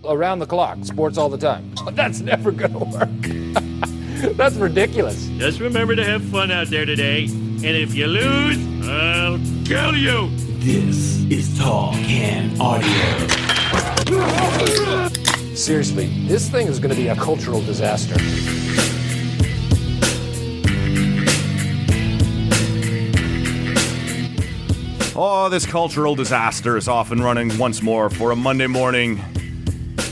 around the clock, sports all the time. But that's never going to work. That's ridiculous. Just remember to have fun out there today. And if you lose, I'll kill you. This is Tall Can Audio. Seriously, this thing is going to be a cultural disaster. Oh, this cultural disaster is off and running once more for a Monday morning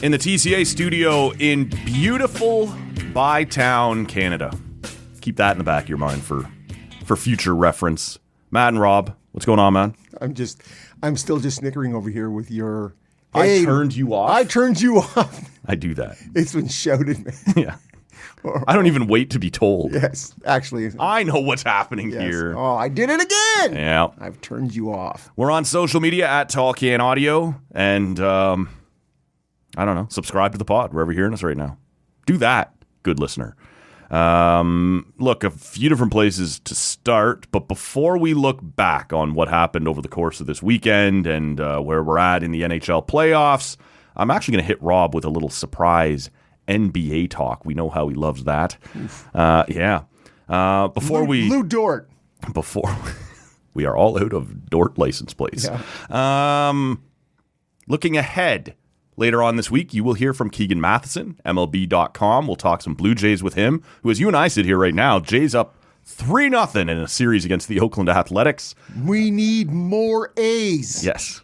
in the TCA studio in beautiful Bytown, Canada. Keep that in the back of your mind for future reference. Matt and Rob, what's going on, man? I'm still just snickering over here with your... I turned you off? I turned you off. I do that. It's been shouted, man. Yeah. I don't even wait to be told. Yes, actually. I know what's happening here. Oh, I did it again. Yeah. I've turned you off. We're on social media at Tall Can Audio, and I don't know, subscribe to the pod wherever you're hearing us right now. Do that, good listener. Look, a few different places to start, but before we look back on what happened over the course of this weekend and where we're at in the NHL playoffs, I'm actually going to hit Rob with a little surprise NBA talk. We know how he loves that. Yeah. Before Lou Dort. Before we are all out of Dort license plates. Yeah. Looking ahead, later on this week, you will hear from Keegan Matheson, MLB.com. We'll talk some Blue Jays with him, who, as you and I sit here right now, Jays up 3-0 in a series against the Oakland Athletics. We need more A's. Yes.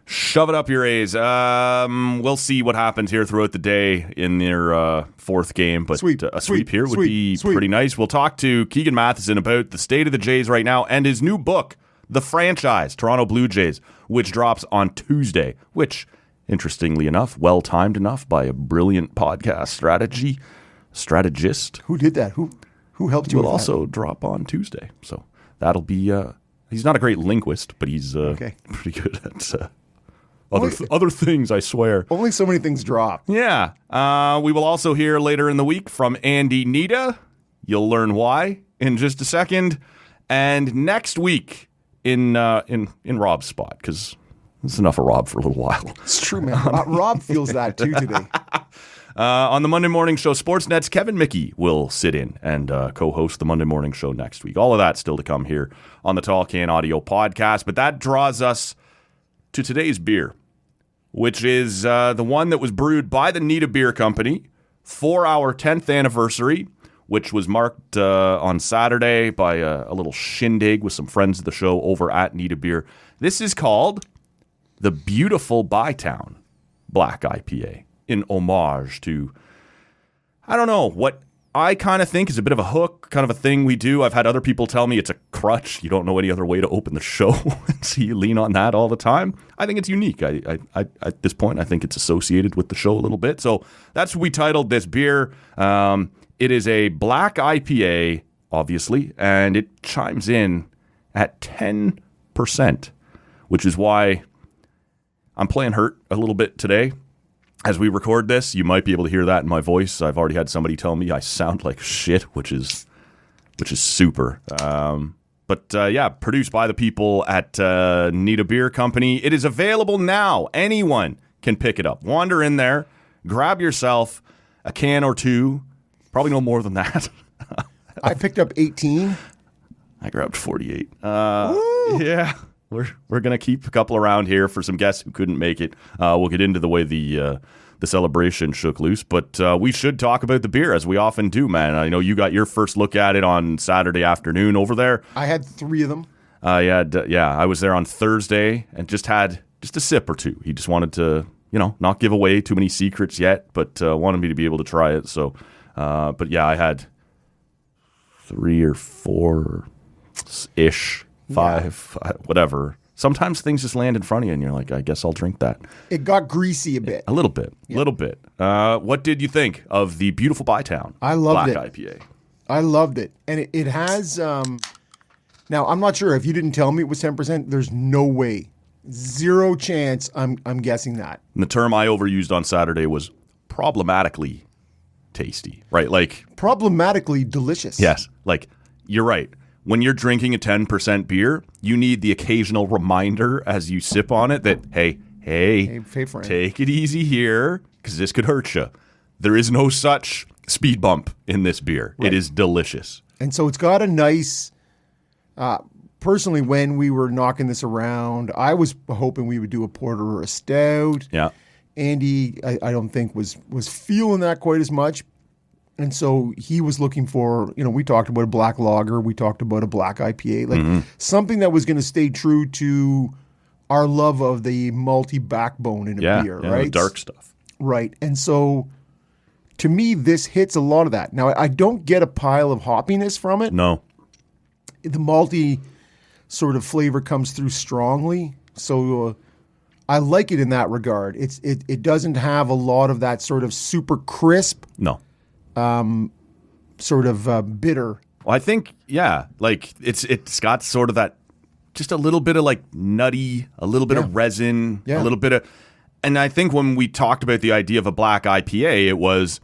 Shove it up your A's. We'll see what happens here throughout the day in their fourth game, but a sweep here would be pretty nice. We'll talk to Keegan Matheson about the state of the Jays right now and his new book, The Franchise, Toronto Blue Jays, which drops on Tuesday, which, interestingly enough, well-timed enough by a brilliant podcast strategist. Who did that? Who helped you will with also drop on Tuesday. So that'll be... he's not a great linguist, but he's pretty good at... Other things, I swear. Only so many things drop. Yeah. We will also hear later in the week from Andy Nita. You'll learn why in just a second. And next week in Rob's spot, because it's enough of Rob for a little while. It's true, man. Rob feels that too today. On the Monday Morning Show, Sportsnet's Kevin Mickey will sit in and co-host the Monday Morning Show next week. All of that still to come here on the Tall Can Audio podcast. But that draws us to today's beer, which is the one that was brewed by the Nita Beer Company for our 10th anniversary, which was marked on Saturday by a little shindig with some friends of the show over at Nita Beer. This is called the Beautiful Bytown Black IPA, in homage to, I don't know, what I kind of think is a bit of a hook, kind of a thing we do. I've had other people tell me it's a crutch. You don't know any other way to open the show, so you lean on that all the time. I think it's unique. I at this point, I think it's associated with the show a little bit. So that's what we titled this beer. It is a black IPA, obviously, and it chimes in at 10%, which is why I'm playing hurt a little bit today. As we record this, you might be able to hear that in my voice. I've already had somebody tell me I sound like shit, which is super. But produced by the people at Nita Beer Company. It is available now. Anyone can pick it up. Wander in there, grab yourself a can or two. Probably no more than that. I picked up 18. I grabbed 48. Yeah. We're going to keep a couple around here for some guests who couldn't make it. We'll get into the way the celebration shook loose, but we should talk about the beer, as we often do, man. I know you got your first look at it on Saturday afternoon over there. I had 3 of them. I was there on Thursday and just had a sip or two. He just wanted to, not give away too many secrets yet, but wanted me to be able to try it. So, I had 3 or 4-ish. 5, whatever. Sometimes things just land in front of you and you're like, I guess I'll drink that. It got greasy a bit. A little bit. What did you think of the Beautiful Bytown I loved Black IPA? I loved it. And it has, now I'm not sure if you didn't tell me it was 10%, there's no way. 0 chance I'm guessing that. And the term I overused on Saturday was problematically tasty, right? Like problematically delicious. Yes. Like you're right. When you're drinking a 10% beer, you need the occasional reminder as you sip on it that, hey, hey, Frank. take it easy here because this could hurt you. There is no such speed bump in this beer. Right. It is delicious. And so it's got a nice, personally, when we were knocking this around, I was hoping we would do a porter or a stout. Yeah. Andy, I don't think was feeling that quite as much. And so he was looking for, we talked about a black lager. We talked about a black IPA, like something that was going to stay true to our love of the malty backbone in a beer, right? The dark stuff. Right. And so to me, this hits a lot of that. Now, I don't get a pile of hoppiness from it. No. The malty sort of flavor comes through strongly. So I like it in that regard. It doesn't have a lot of that sort of super crisp, No. sort of bitter. Well, I think, like it's got sort of that, just a little bit of like nutty, a little bit of resin, a little bit of, and I think when we talked about the idea of a black IPA, it was,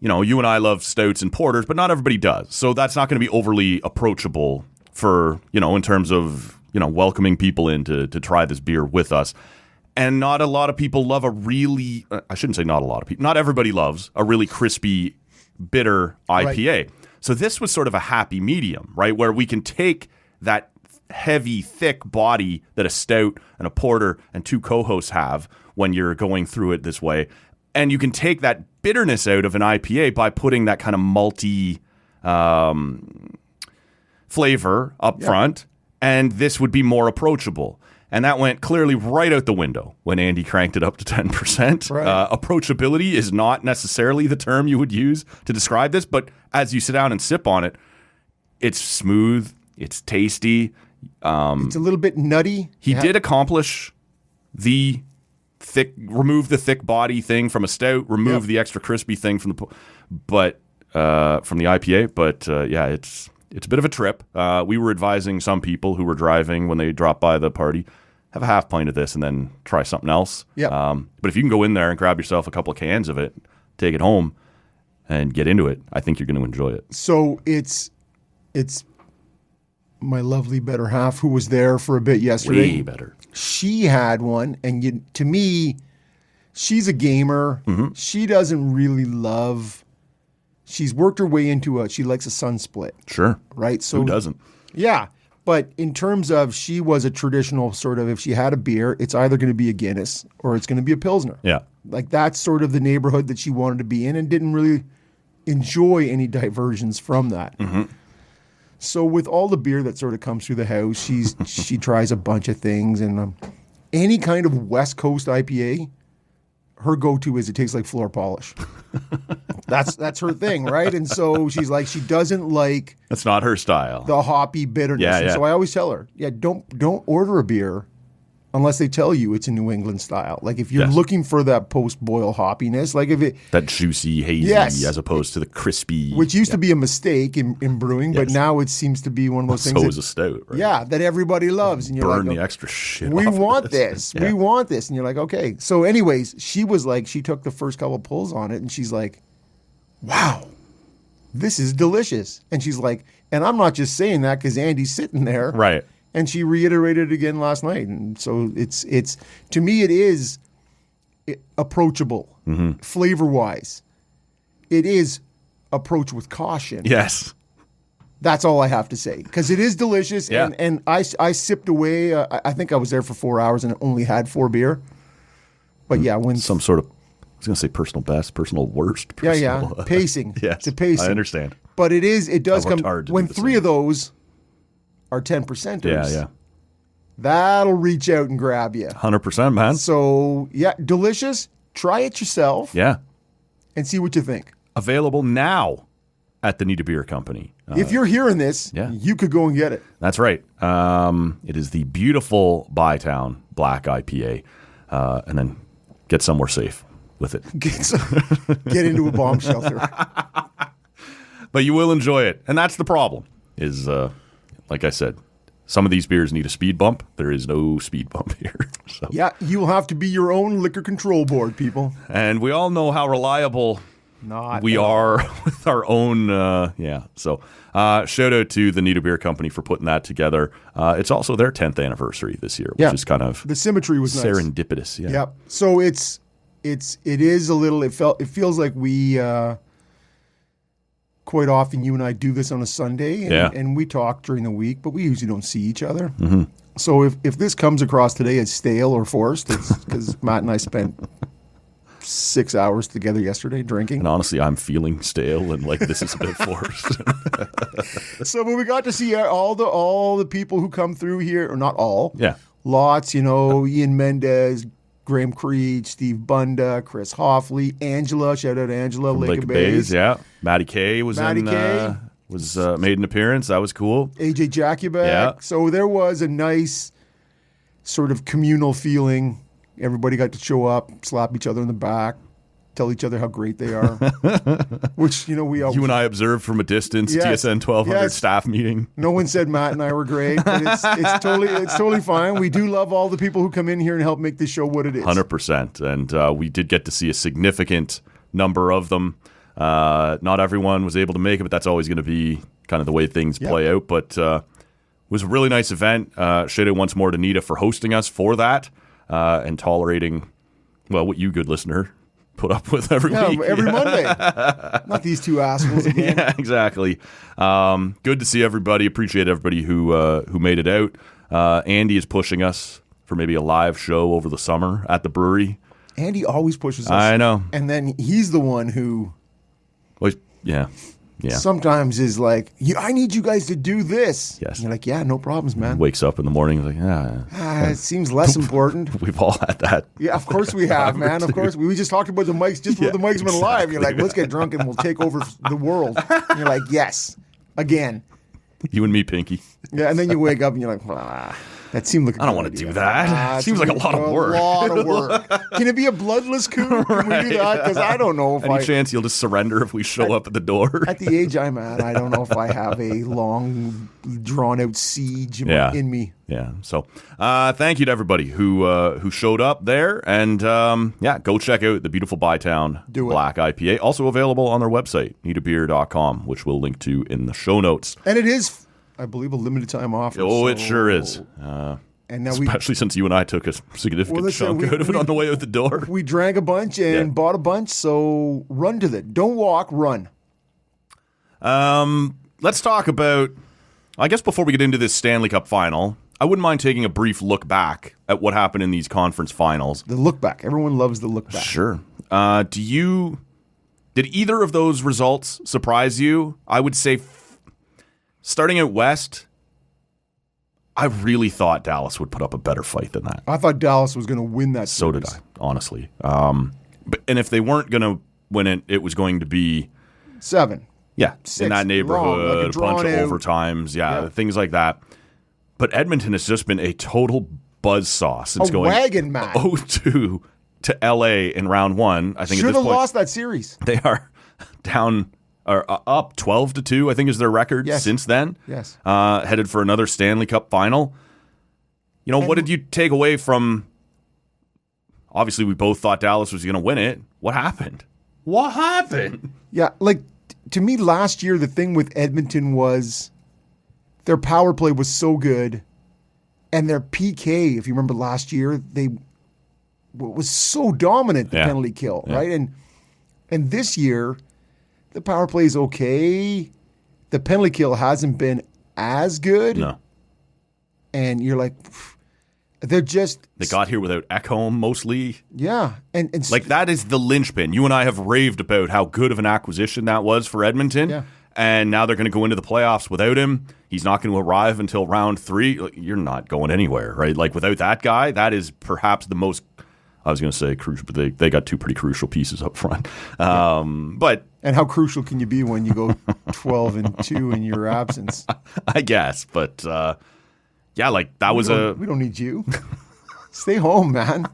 you and I love stouts and porters, but not everybody does. So that's not going to be overly approachable for, in terms of, welcoming people in to try this beer with us. And not a lot of people love I shouldn't say not a lot of people, not everybody loves a really crispy, bitter IPA. Right. So this was sort of a happy medium, right? Where we can take that heavy, thick body that a stout and a porter and two co-hosts have when you're going through it this way. And you can take that bitterness out of an IPA by putting that kind of malty flavor up front. And this would be more approachable. And that went clearly right out the window when Andy cranked it up to 10%. Right. Approachability is not necessarily the term you would use to describe this, but as you sit down and sip on it, it's smooth, it's tasty. It's a little bit nutty. He did accomplish the remove the thick body thing from a stout, remove the extra crispy thing from the IPA. But it's a bit of a trip. We were advising some people who were driving when they dropped by the party, have a half pint of this and then try something else. Yeah. But if you can go in there and grab yourself a couple of cans of it, take it home, and get into it, I think you're going to enjoy it. So it's my lovely better half who was there for a bit yesterday. Way better. She had one, and to me, she's a gamer. Mm-hmm. She doesn't really love. She's worked her way into she likes a sun split. Sure. Right? So who doesn't? Yeah. But in terms of, she was a traditional sort of, if she had a beer, it's either going to be a Guinness or it's going to be a Pilsner. Yeah. Like that's sort of the neighborhood that she wanted to be in and didn't really enjoy any diversions from that. Mm-hmm. So with all the beer that sort of comes through the house, she tries a bunch of things. And any kind of West Coast IPA, her go-to is it tastes like floor polish. That's her thing, right? And so she's like, she doesn't like That's not her style. the hoppy bitterness. Yeah, And yeah. so I always tell her, don't order a beer unless they tell you it's a New England style. Like if you're Yes. looking for that post-boil hoppiness, like if it, that juicy, hazy, Yes. as opposed to the crispy. which used to be a mistake in brewing, but Yes. now it seems to be one of those things so that, is a stout, right? yeah, that everybody loves. And you're Burn like, the extra shit we off of want this. Yeah. We want this. And you're like, okay. So anyways, she was like, she took the first couple pulls on it and she's like, wow, this is delicious. And she's like, and I'm not just saying that because Andy's sitting there. Right. And she reiterated it again last night. And so it's to me, it is approachable flavor-wise. It is approach with caution. Yes. That's all I have to say. Because it is delicious. Yeah. And I sipped away. I think I was there for 4 hours and only had 4 beer. But yeah, when Some sort of, I was going to say personal best, personal worst. yeah, Personal, pacing. Yes. It's a pacing. I understand. But it does I worked come hard to when do the 3 same. of those are 10%ers. Yeah. That'll reach out and grab you. 100%, man. So yeah, delicious. Try it yourself Yeah. and see what you think. Available now at the Nita Beer Company. If you're hearing this, yeah. you could go and get it. That's right. It is the beautiful Bytown Black IPA. And then get somewhere safe with it. Get into a bomb shelter. But you will enjoy it. And that's the problem is, like I said, some of these beers need a speed bump. There is no speed bump here. So. Yeah, you'll have to be your own liquor control board, people. And we all know how reliable we are with our own. So shout out to the Nita Beer Company for putting that together. It's also their 10th anniversary this year, which is kind of the symmetry was serendipitous. Nice. Yeah. So it is a little. It feels like we. Quite often, you and I do this on a Sunday, and we talk during the week, but we usually don't see each other. Mm-hmm. So if this comes across today as stale or forced, it's because Matt and I spent 6 hours together yesterday drinking. And honestly, I'm feeling stale and like this is a bit forced. So, but we got to see all the people who come through here, or not all. Yeah. Lots, Ian Mendez, Graham Creed, Steve Bunda, Chris Hoffley, Angela. Shout out Angela, Lake of Bays. Yeah. Matty Kay was made an appearance. That was cool. AJ Jakubek. Yeah. So there was a nice sort of communal feeling. Everybody got to show up, slap each other in the back, tell each other how great they are. Which, we all. You and I observed from a distance, yes, TSN 1200 staff meeting. No one said Matt and I were great, but it's totally fine. We do love all the people who come in here and help make this show what it is. 100%. And we did get to see a significant number of them. Not everyone was able to make it, but that's always going to be kind of the way things play out. But it was a really nice event. Shout out once more to Nita for hosting us for that. And tolerating, what you, good listener, put up with every week. Every Monday. Not these two assholes again. Yeah, exactly. Good to see everybody. Appreciate everybody who made it out. Andy is pushing us for maybe a live show over the summer at the brewery. Andy always pushes us. I know. And then he's the one who... Well, yeah. Sometimes is like, I need you guys to do this. Yes. And you're like, yeah, no problems, man. Wakes up in the morning like, it seems less important. We've all had that. Yeah, of course we have, man. Of course. We just talked about the mics just before the mics went live. You're like, let's get drunk and we'll take over the world. And you're like, yes, again. You and me, Pinky. Yeah, and then you wake up and you're like, that seemed like I don't want to do that. Seems like a lot of work. A lot of work. Can it be a bloodless coup? Can we do that? Because I don't know if Any chance you'll just surrender if we show up at the door? At the age I'm at, I don't know if I have a long, drawn-out siege in me. Yeah. So thank you to everybody who showed up there. And, go check out the beautiful Bytown Black IPA. Also available on their website, nitabeer.com, which we'll link to in the show notes. And it is... I believe a limited time offer. Oh, it sure is. And now especially since you and I took a significant chunk out of it on the way out the door. We drank a bunch and bought a bunch, so run to it. Don't walk, run. Let's talk about, I guess before we get into this Stanley Cup final, I wouldn't mind taking a brief look back at what happened in these conference finals. The look back. Everyone loves the look back. Sure. Did either of those results surprise you? I would say starting out west, I really thought Dallas would put up a better fight than that. I thought Dallas was going to win that series. So did I, honestly. And if they weren't going to win it, it was going to be 7. Yeah, 6, in that neighborhood, like a bunch of overtimes, things like that. But Edmonton has just been a total buzzsaw since going wagon match. 0-2 to LA in round 1. I think should have lost that series. They are down. Are up 12-2, I think is their record since then. Yes. Headed for another Stanley Cup final. What did you take away from... Obviously, we both thought Dallas was going to win it. What happened? Yeah, to me last year, the thing with Edmonton was their power play was so good, and their PK, if you remember last year, was so dominant, the penalty kill, right? And this year... The power play is okay. The penalty kill hasn't been as good. No. And you're like, they got here without Ekholm mostly. Yeah. And that is the linchpin. You and I have raved about how good of an acquisition that was for Edmonton. Yeah. And now they're going to go into the playoffs without him. He's not going to arrive until round 3. You're not going anywhere, right? Without that guy, that is perhaps the most... I was going to say crucial, but they got 2 pretty crucial pieces up front. But and how crucial can you be when you go 12-2 in your absence? I guess, but that was we don't need you. Stay home, man.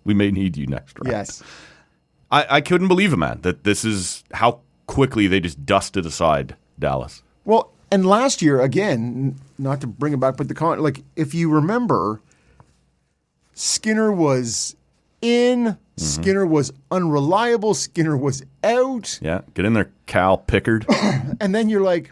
We may need you next round. Yes. I couldn't believe it, man. That this is how quickly they just dusted aside Dallas. Well, and last year again, not to bring it back, but if you remember, Skinner was in Skinner was unreliable. Skinner was out. Yeah, get in there, Cal Pickard. And then you're like,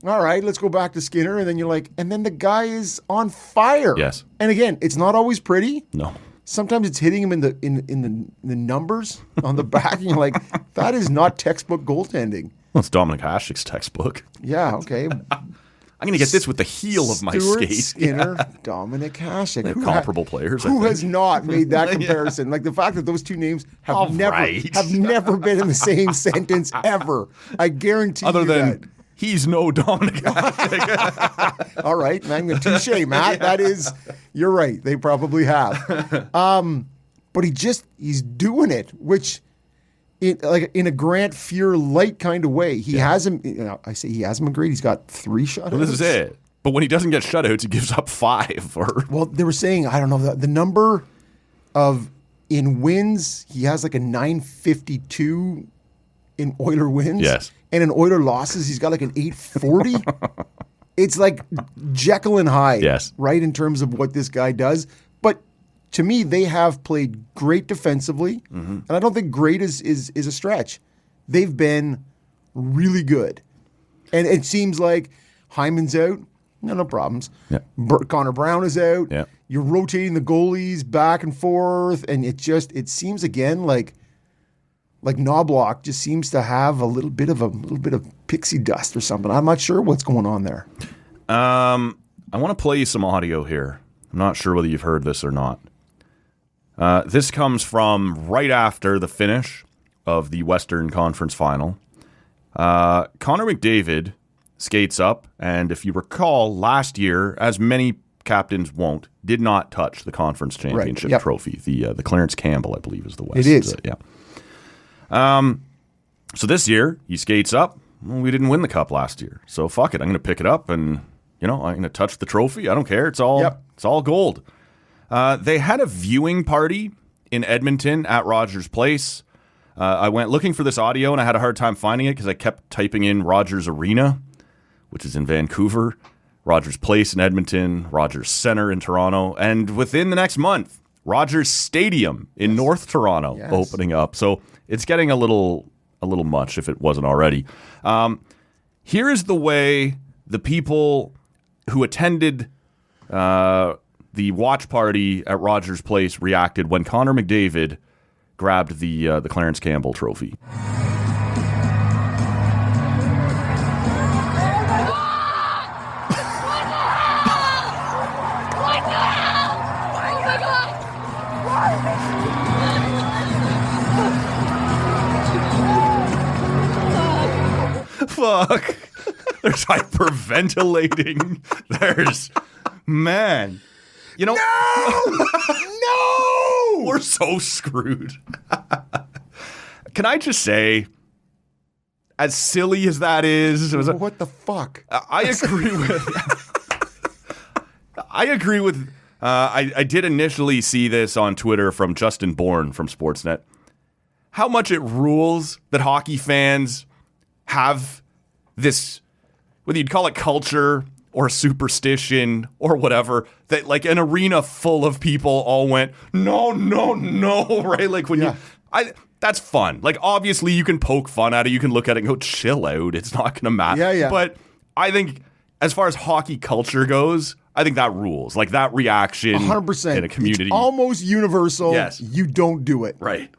all right, let's go back to Skinner. And then you're like, and then the guy is on fire. Yes. And again, it's not always pretty. No. Sometimes it's hitting him in the numbers on the back. And you're like, that is not textbook goaltending. Well, it's Dominic Hasek's textbook. Yeah, okay. I'm going to get this with the heel of my Stuart skate. Skinner, Dominic Hasek. They're comparable players. I Who think. has not made that comparison? Like the fact that those two names have All never right. have never been in the same sentence ever. I guarantee Other you than that. he's no Dominic Hasek. All right, man. Touche, Matt. That is, you're right. They probably have. But he's doing it, which, in a Grant Fuhr light kind of way. He hasn't. I say he hasn't been great. He's got 3 shutouts. Well, this is it. But when he doesn't get shutouts, he gives up 5. Well, they were saying, I don't know, the number of in wins, he has like a 952 in Oiler wins. Yes. And in Oiler losses, he's got like an 840. It's like Jekyll and Hyde, Yes. right, in terms of what this guy does. But to me, they have played great defensively. And I don't think great is a stretch. They've been really good. And it seems like Hyman's out. No problems. Yeah. Connor Brown is out. Yeah. You're rotating the goalies back and forth, and it seems again like Knobloch just seems to have a little bit of pixie dust or something. I'm not sure what's going on there. I want to play you some audio here. I'm not sure whether you've heard this or not. This comes from right after the finish of the Western Conference Final. Connor McDavid skates up, and if you recall, last year, as many captains won't, did not touch the conference championship Yep. trophy. The Clarence Campbell, I believe, is the West. It is. Yeah. So this year, he skates up. Well, we didn't win the cup last year, so fuck it. I'm going to pick it up, and I'm going to touch the trophy. I don't care. It's all gold. They had a viewing party in Edmonton at Rogers Place. I went looking for this audio, and I had a hard time finding it because I kept typing in Rogers Arena, which is in Vancouver, Rogers Place in Edmonton, Rogers Centre in Toronto, and within the next month, Rogers Stadium in North Toronto opening up. So it's getting a little much if it wasn't already. Here is the way the people who attended the watch party at Rogers Place reacted when Connor McDavid grabbed the Clarence Campbell trophy. Fuck. There's hyperventilating. There's, man. No! We're so screwed. Can I just say, as silly as that is, What the fuck? I agree with. I did initially see this on Twitter from Justin Bourne from Sportsnet. How much it rules that hockey fans have this, whether you'd call it culture or superstition or whatever, that like an arena full of people all went, no, right? Like when that's fun. Like obviously you can poke fun at it, you can look at it and go, chill out, it's not going to matter. Yeah. But I think as far as hockey culture goes, I think that rules. Like that reaction 100%. in a community. It's almost universal. Yes. You don't do it. Right.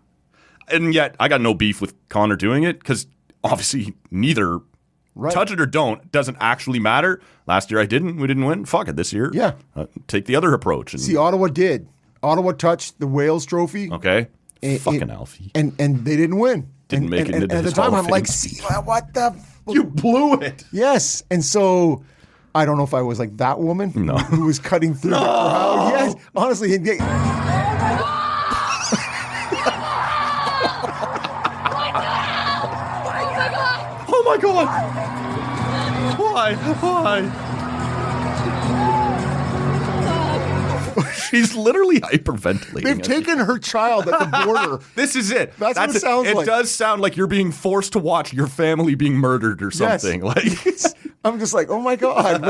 And yet I got no beef with Connor doing it because obviously neither touch it or don't doesn't actually matter. Last year I didn't. We didn't win. Fuck it. This year, take the other approach. And, See, Ottawa did. Ottawa touched the Wales trophy. Okay. Fucking Alfie. And they didn't win. Didn't make it into at the his time, Hall of I'm like, Fame. see, what the? You blew it. Yes. And so I don't know if I was like that woman who was cutting through the crowd. Yes. Honestly. Oh my God. Why? She's literally hyperventilating. They've taken her child at the border. This is it. That's what it sounds like. It does sound like you're being forced to watch your family being murdered or something. Yes. Like I'm just like, oh my God.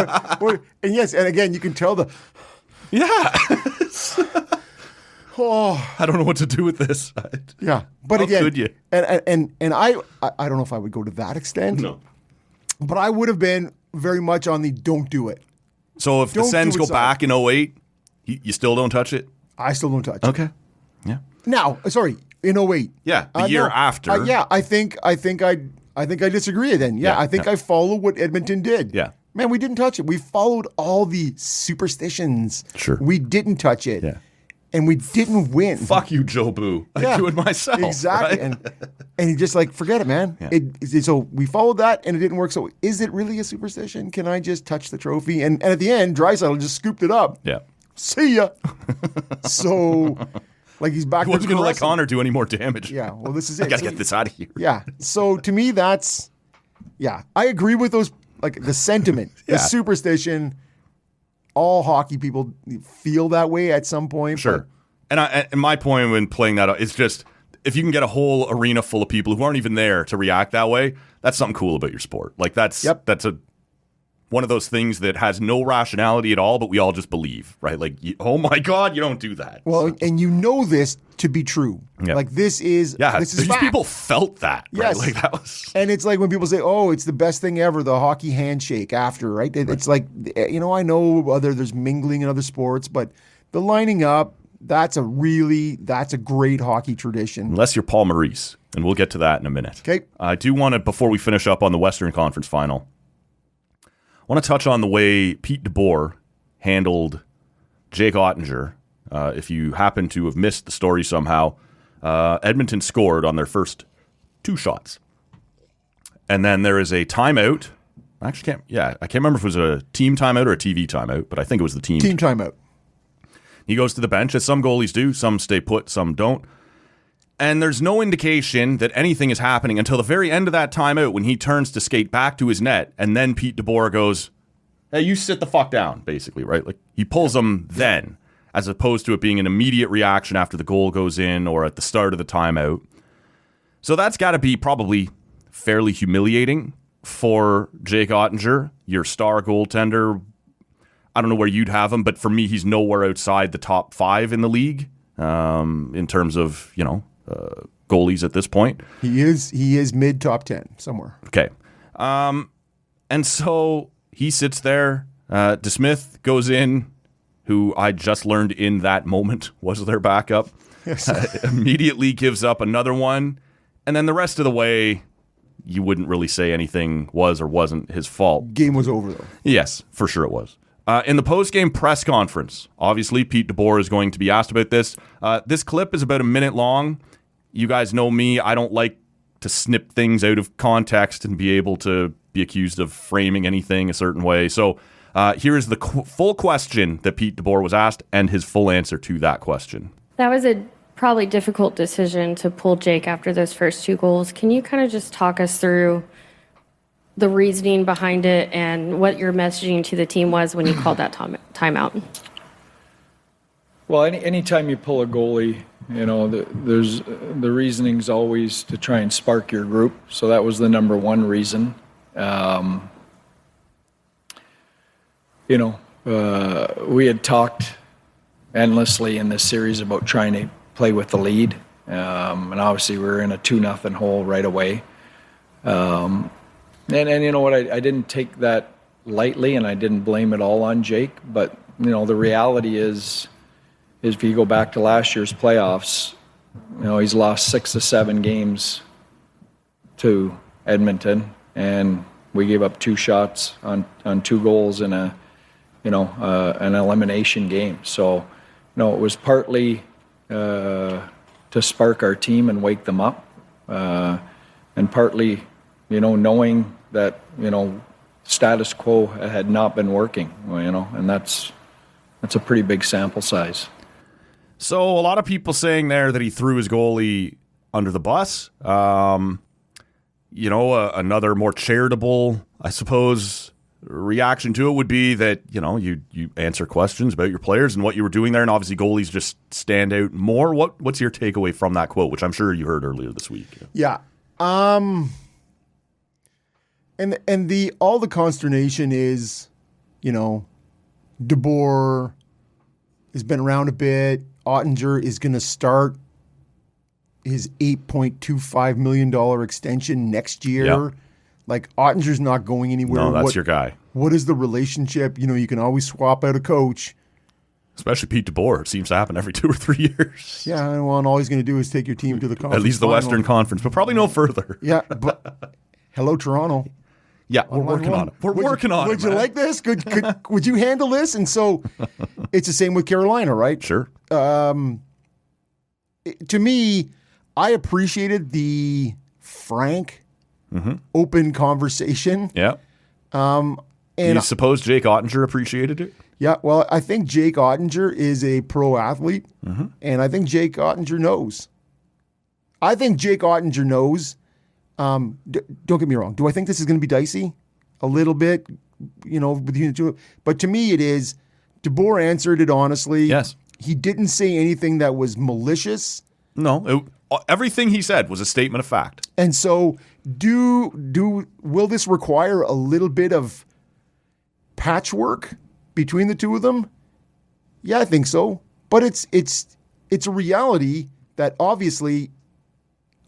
And yes, and again, you can tell the. Yeah. I don't know what to do with this. Yeah, but How again, could you? And I don't know if I would go to that extent. No. But I would have been very much on the don't do it. So if the Don't Sens do go it, son. back in 08, you still don't touch it? I still don't touch it. Okay. Yeah. Now, sorry, in 08. Yeah, the year no. after. Yeah, I think I disagree then. Yeah, I think I follow what Edmonton did. Yeah. Man, we didn't touch it. We followed all the superstitions. Sure. We didn't touch it. Yeah. And we didn't win. Fuck you, Joe Boo. I do it myself. Exactly. Right? And you just like, forget it, man. Yeah. So we followed that and it didn't work. So is it really a superstition? Can I just touch the trophy? And at the end, Draisaitl just scooped it up. Yeah. See ya. So, like, he's back He there wasn't going to let caressing. Connor do any more damage. Yeah, well, this is it. I got to So get this out of here. Yeah. So to me, that's, I agree with those, like the sentiment, Yeah. the superstition. All hockey people feel that way at some point. Sure. And my point when playing that out is just, if you can get a whole arena full of people who aren't even there to react that way, that's something cool about your sport. Like that's one of those things that has no rationality at all, but we all just believe, right? Like, oh my God, you don't do that. Well, and you know this to be true. Yeah. Like this is These fact. people felt that. Right? Yes. Like that was. And it's like when people say, "Oh, it's the best thing ever," the hockey handshake after, right? It's like, I know there's mingling in other sports, but the lining up, that's a great hockey tradition. Unless you're Paul Maurice, and we'll get to that in a minute. Okay. I do want to, before we finish up on the Western Conference final, I want to touch on the way Pete Deboer handled Jake Oettenger. If you happen to have missed the story somehow, Edmonton scored on their first 2 shots. And then there is a timeout. I can't remember if it was a team timeout or a TV timeout, but I think it was the team timeout. He goes to the bench, as some goalies do. Some stay put, some don't. And there's no indication that anything is happening until the very end of that timeout when he turns to skate back to his net. And then Pete Deboer goes, "Hey, you sit the fuck down," basically, right? Like he pulls him then, as opposed to it being an immediate reaction after the goal goes in or at the start of the timeout. So that's got to be probably fairly humiliating for Jake Oettenger, your star goaltender. I don't know where you'd have him, but for me, he's nowhere outside the top 5 in the league in terms of, goalies at this point. He is mid top 10 somewhere. Okay. And so he sits there. DeSmith goes in, who I just learned in that moment was their backup. Yes. Immediately gives up another one. And then the rest of the way, you wouldn't really say anything was or wasn't his fault. Game was over, though. Yes, for sure it was. In the post-game press conference, obviously Pete Deboer is going to be asked about this. This clip is about a minute long. You guys know me. I don't like to snip things out of context and be able to be accused of framing anything a certain way. So here is the full question that Pete Deboer was asked and his full answer to that question. That was a probably difficult decision to pull Jake after those first 2 goals. Can you kind of just talk us through the reasoning behind it and what your messaging to the team was when you called that timeout? Well, anytime you pull a goalie, there's the reasoning's always to try and spark your group. So that was the number one reason. We had talked endlessly in this series about trying to play with the lead, and obviously we were in a 2-0 hole right away. And you know what? I didn't take that lightly, and I didn't blame it all on Jake. But the reality is if you go back to last year's playoffs, he's lost 6 to 7 games to Edmonton, and we gave up 2 shots on 2 goals in an elimination game. So, it was partly to spark our team and wake them up, and partly, knowing that, status quo had not been working, and that's a pretty big sample size. So a lot of people saying there that he threw his goalie under the bus. Another more charitable, I suppose, reaction to it would be that, you answer questions about your players and what you were doing there, and obviously goalies just stand out more. What's your takeaway from that quote, which I'm sure you heard earlier this week? Yeah. And all the consternation is, DeBoer has been around a bit. Oettinger is going to start his $8.25 million extension next year. Yep. Like, Ottinger's not going anywhere. No, that's your guy. What is the relationship? You know, you can always swap out a coach. Especially Pete Deboer. It seems to happen every 2 or 3 years. Yeah, well, and all he's going to do is take your team to the conference At least the final. Western Conference, but probably no further. Yeah, but hello, Toronto. Yeah, we're working on it. We're working on it. Would you like this? Would you handle this? And so it's the same with Carolina, right? Sure. To me, I appreciated the frank, open conversation. Yeah. And you suppose Jake Oettenger appreciated it? yeah, well, I think Jake Oettenger is a pro athlete, and I think Jake Oettenger knows. I think Jake Oettenger knows. Don't get me wrong. Do I think this is going to be dicey? A little bit, you know, between the two. But to me, it is. DeBoer answered it honestly. Yes. He didn't say anything that was malicious. No. Everything he said was a statement of fact. And so, will this require a little bit of patchwork between the two of them? Yeah, I think so. But it's a reality that obviously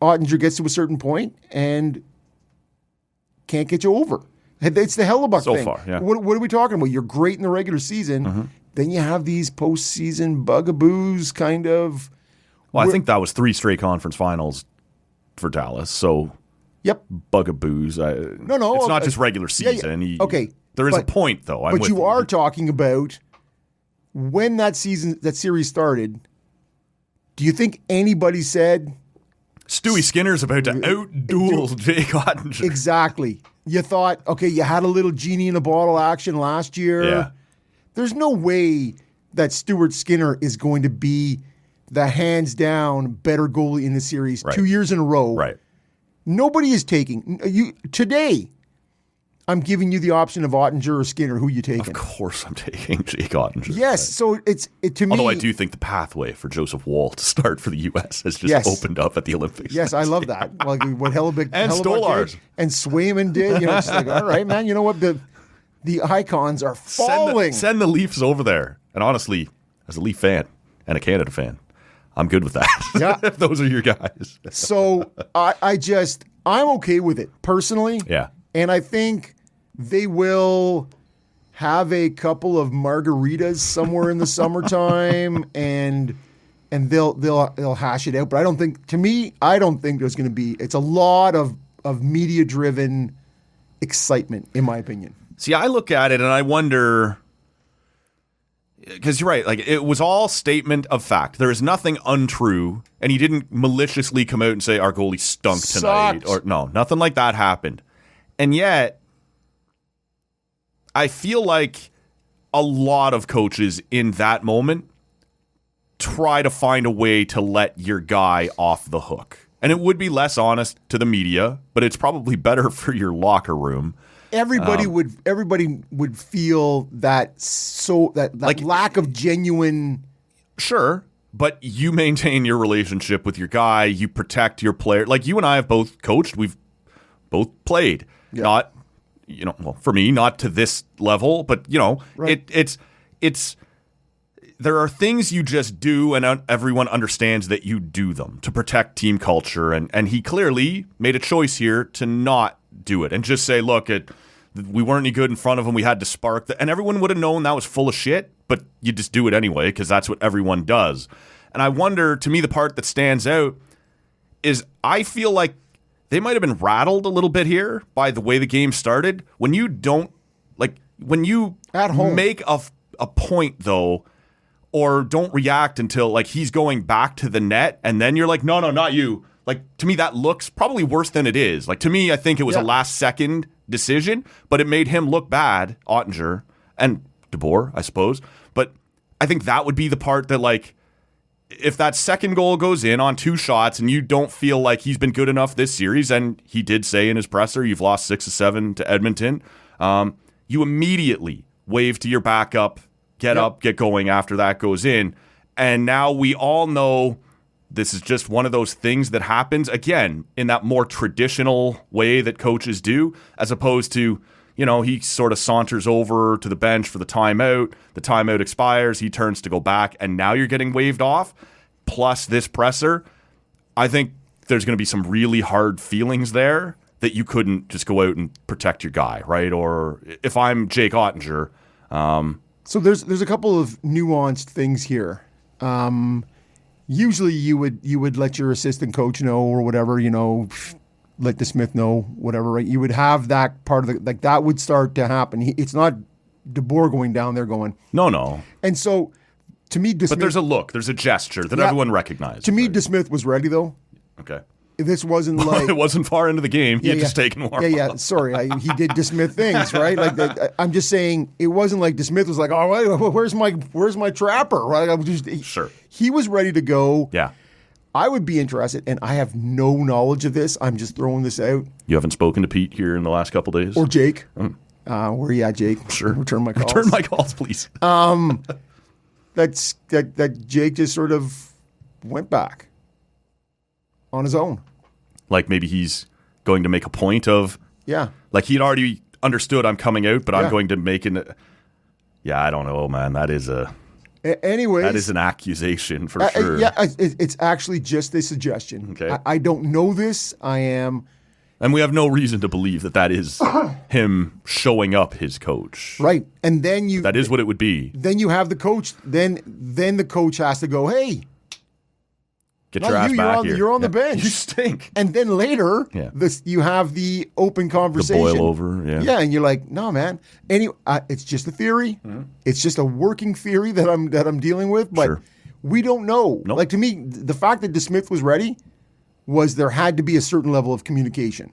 Oettinger gets to a certain point and can't get you over. It's the Hellebuck So thing. far, yeah. What are we talking about? You're great in the regular season. Then you have these postseason bugaboos kind of. Well, I think that was 3 straight conference finals for Dallas. So, Yep. bugaboos. No. It's not just regular Yeah, season. yeah. Okay. There is a But- point, though. I'm But with you are talking about when that series started. Do you think anybody said Stewie Skinner's about to out-duel Jake Oettinger. exactly? You thought, okay, you had a little genie in a bottle action last year. Yeah. There's no way that Stuart Skinner is going to be the hands down better goalie in the series Right. 2 years in a row. Right. Nobody is taking you today. I'm giving you the option of Oettinger or Skinner. Who you taking? Of course I'm taking Jake Oettinger. Yes. So to me. Although I do think the pathway for Joseph Wall to start for the U.S. has just Yes. opened up at the Olympics. Yes, I love that. Like what Hellebuck And Stolars. did and Swayman did. You know, it's like, all right, man. You know what? The icons are falling. Send the Leafs over there. And honestly, as a Leaf fan and a Canada fan, I'm good with that. Yeah. If those are your guys. So I'm okay with it personally. Yeah. And I think they will have a couple of margaritas somewhere in the summertime and they'll hash it out. But I don't think there's going to be. It's a lot of media driven excitement, in my opinion. See, I look at it and I wonder, because you're right, like it was all statement of fact. There is nothing untrue, and he didn't maliciously come out and say our goalie stunk tonight, Sucked. or no, nothing like that happened. And yet, I feel like a lot of coaches in that moment try to find a way to let your guy off the hook. And it would be less honest to the media, but it's probably better for your locker room. Everybody would feel that Like- lack of genuine. Sure, but you maintain your relationship with your guy. You protect your player. Like you and I have both coached. We've both played. Yeah. Not, well, for me, not to this level, but Right. it's. There are things you just do, and everyone understands that you do them to protect team culture. And he clearly made a choice here to not do it and just say, look, we weren't any good in front of him. We had to spark and everyone would have known that was full of shit, but you just do it anyway because that's what everyone does. And I wonder, to me, the part that stands out is I feel like they might have been rattled a little bit here by the way the game started. When you don't, like, when you At home. make a point, though, or don't react until, like, he's going back to the net, and then you're like, no, not you. Like, to me, that looks probably worse than it is. Like, to me, I think it was a last-second decision, but it made him look bad, Oettinger, and Deboer, I suppose. But I think that would be the part that, like, if that second goal goes in on 2 shots and you don't feel like he's been good enough this series, and he did say in his presser, you've lost 6 of 7 to Edmonton, you immediately wave to your backup, get up, get going after that goes in. And now we all know this is just one of those things that happens, again, in that more traditional way that coaches do, as opposed to, he sort of saunters over to the bench for the timeout. The timeout expires. He turns to go back, and now you're getting waved off. Plus this presser, I think there's going to be some really hard feelings there that you couldn't just go out and protect your guy, right? Or if I'm Jake Oettenger. So there's a couple of nuanced things here. Usually you would let your assistant coach know or whatever, let the Smith know, whatever, right? You would have that part of that would start to happen. It's not Deboer going down there going, No. And so, to me, DeSmith... But there's a look, there's a gesture that everyone recognizes. To me, right? DeSmith was ready, though. Okay. This wasn't like... It wasn't far into the game. He had just taken warm Yeah. Sorry, he did DeSmith things, right? I'm just saying, it wasn't like DeSmith was like, oh, where's my trapper? Right? Sure. He was ready to go. Yeah. I would be interested, and I have no knowledge of this. I'm just throwing this out. You haven't spoken to Pete here in the last couple days? Or Jake. Where are you at, Jake? Sure. Return my calls. Return my calls, please. That Jake just sort of went back on his own. Like maybe he's going to make a point of... Yeah. Like he'd already understood I'm coming out, but Yeah. I'm going to make an... Yeah, I don't know, man. That is Anyways. That is an accusation for sure. It's actually just a suggestion. Okay. I don't know this. I am... And we have no reason to believe that is him showing up his coach. Right. And then That is what it would be. Then you have the coach. Then the coach has to go, hey... Get your ass back here. You're on the bench. You stink. And then later, you have the open conversation. The boil over, yeah. Yeah, and you're like, no, man. Anyway, it's just a theory. Mm-hmm. It's just a working theory that I'm dealing with, but we don't know. Nope. Like, to me, the fact that DeSmith was ready was there had to be a certain level of communication.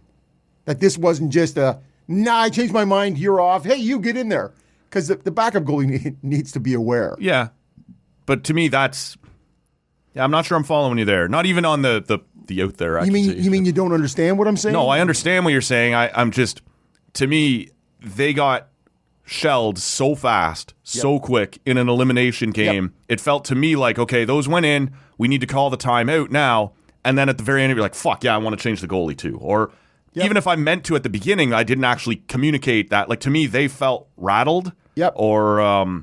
That this wasn't just I changed my mind, you're off. Hey, you get in there. Because the backup goalie needs to be aware. Yeah. But to me, that's... Yeah, I'm not sure I'm following you there. Not even on the out there. You mean you don't understand what I'm saying? No, I understand what you're saying. I'm just, to me, they got shelled so fast, so quick in an elimination game. Yep. It felt to me like, okay, those went in. We need to call the timeout now. And then at the very end, you're like, fuck yeah, I want to change the goalie too. Or even if I meant to at the beginning, I didn't actually communicate that. Like to me, they felt rattled. Yep. Or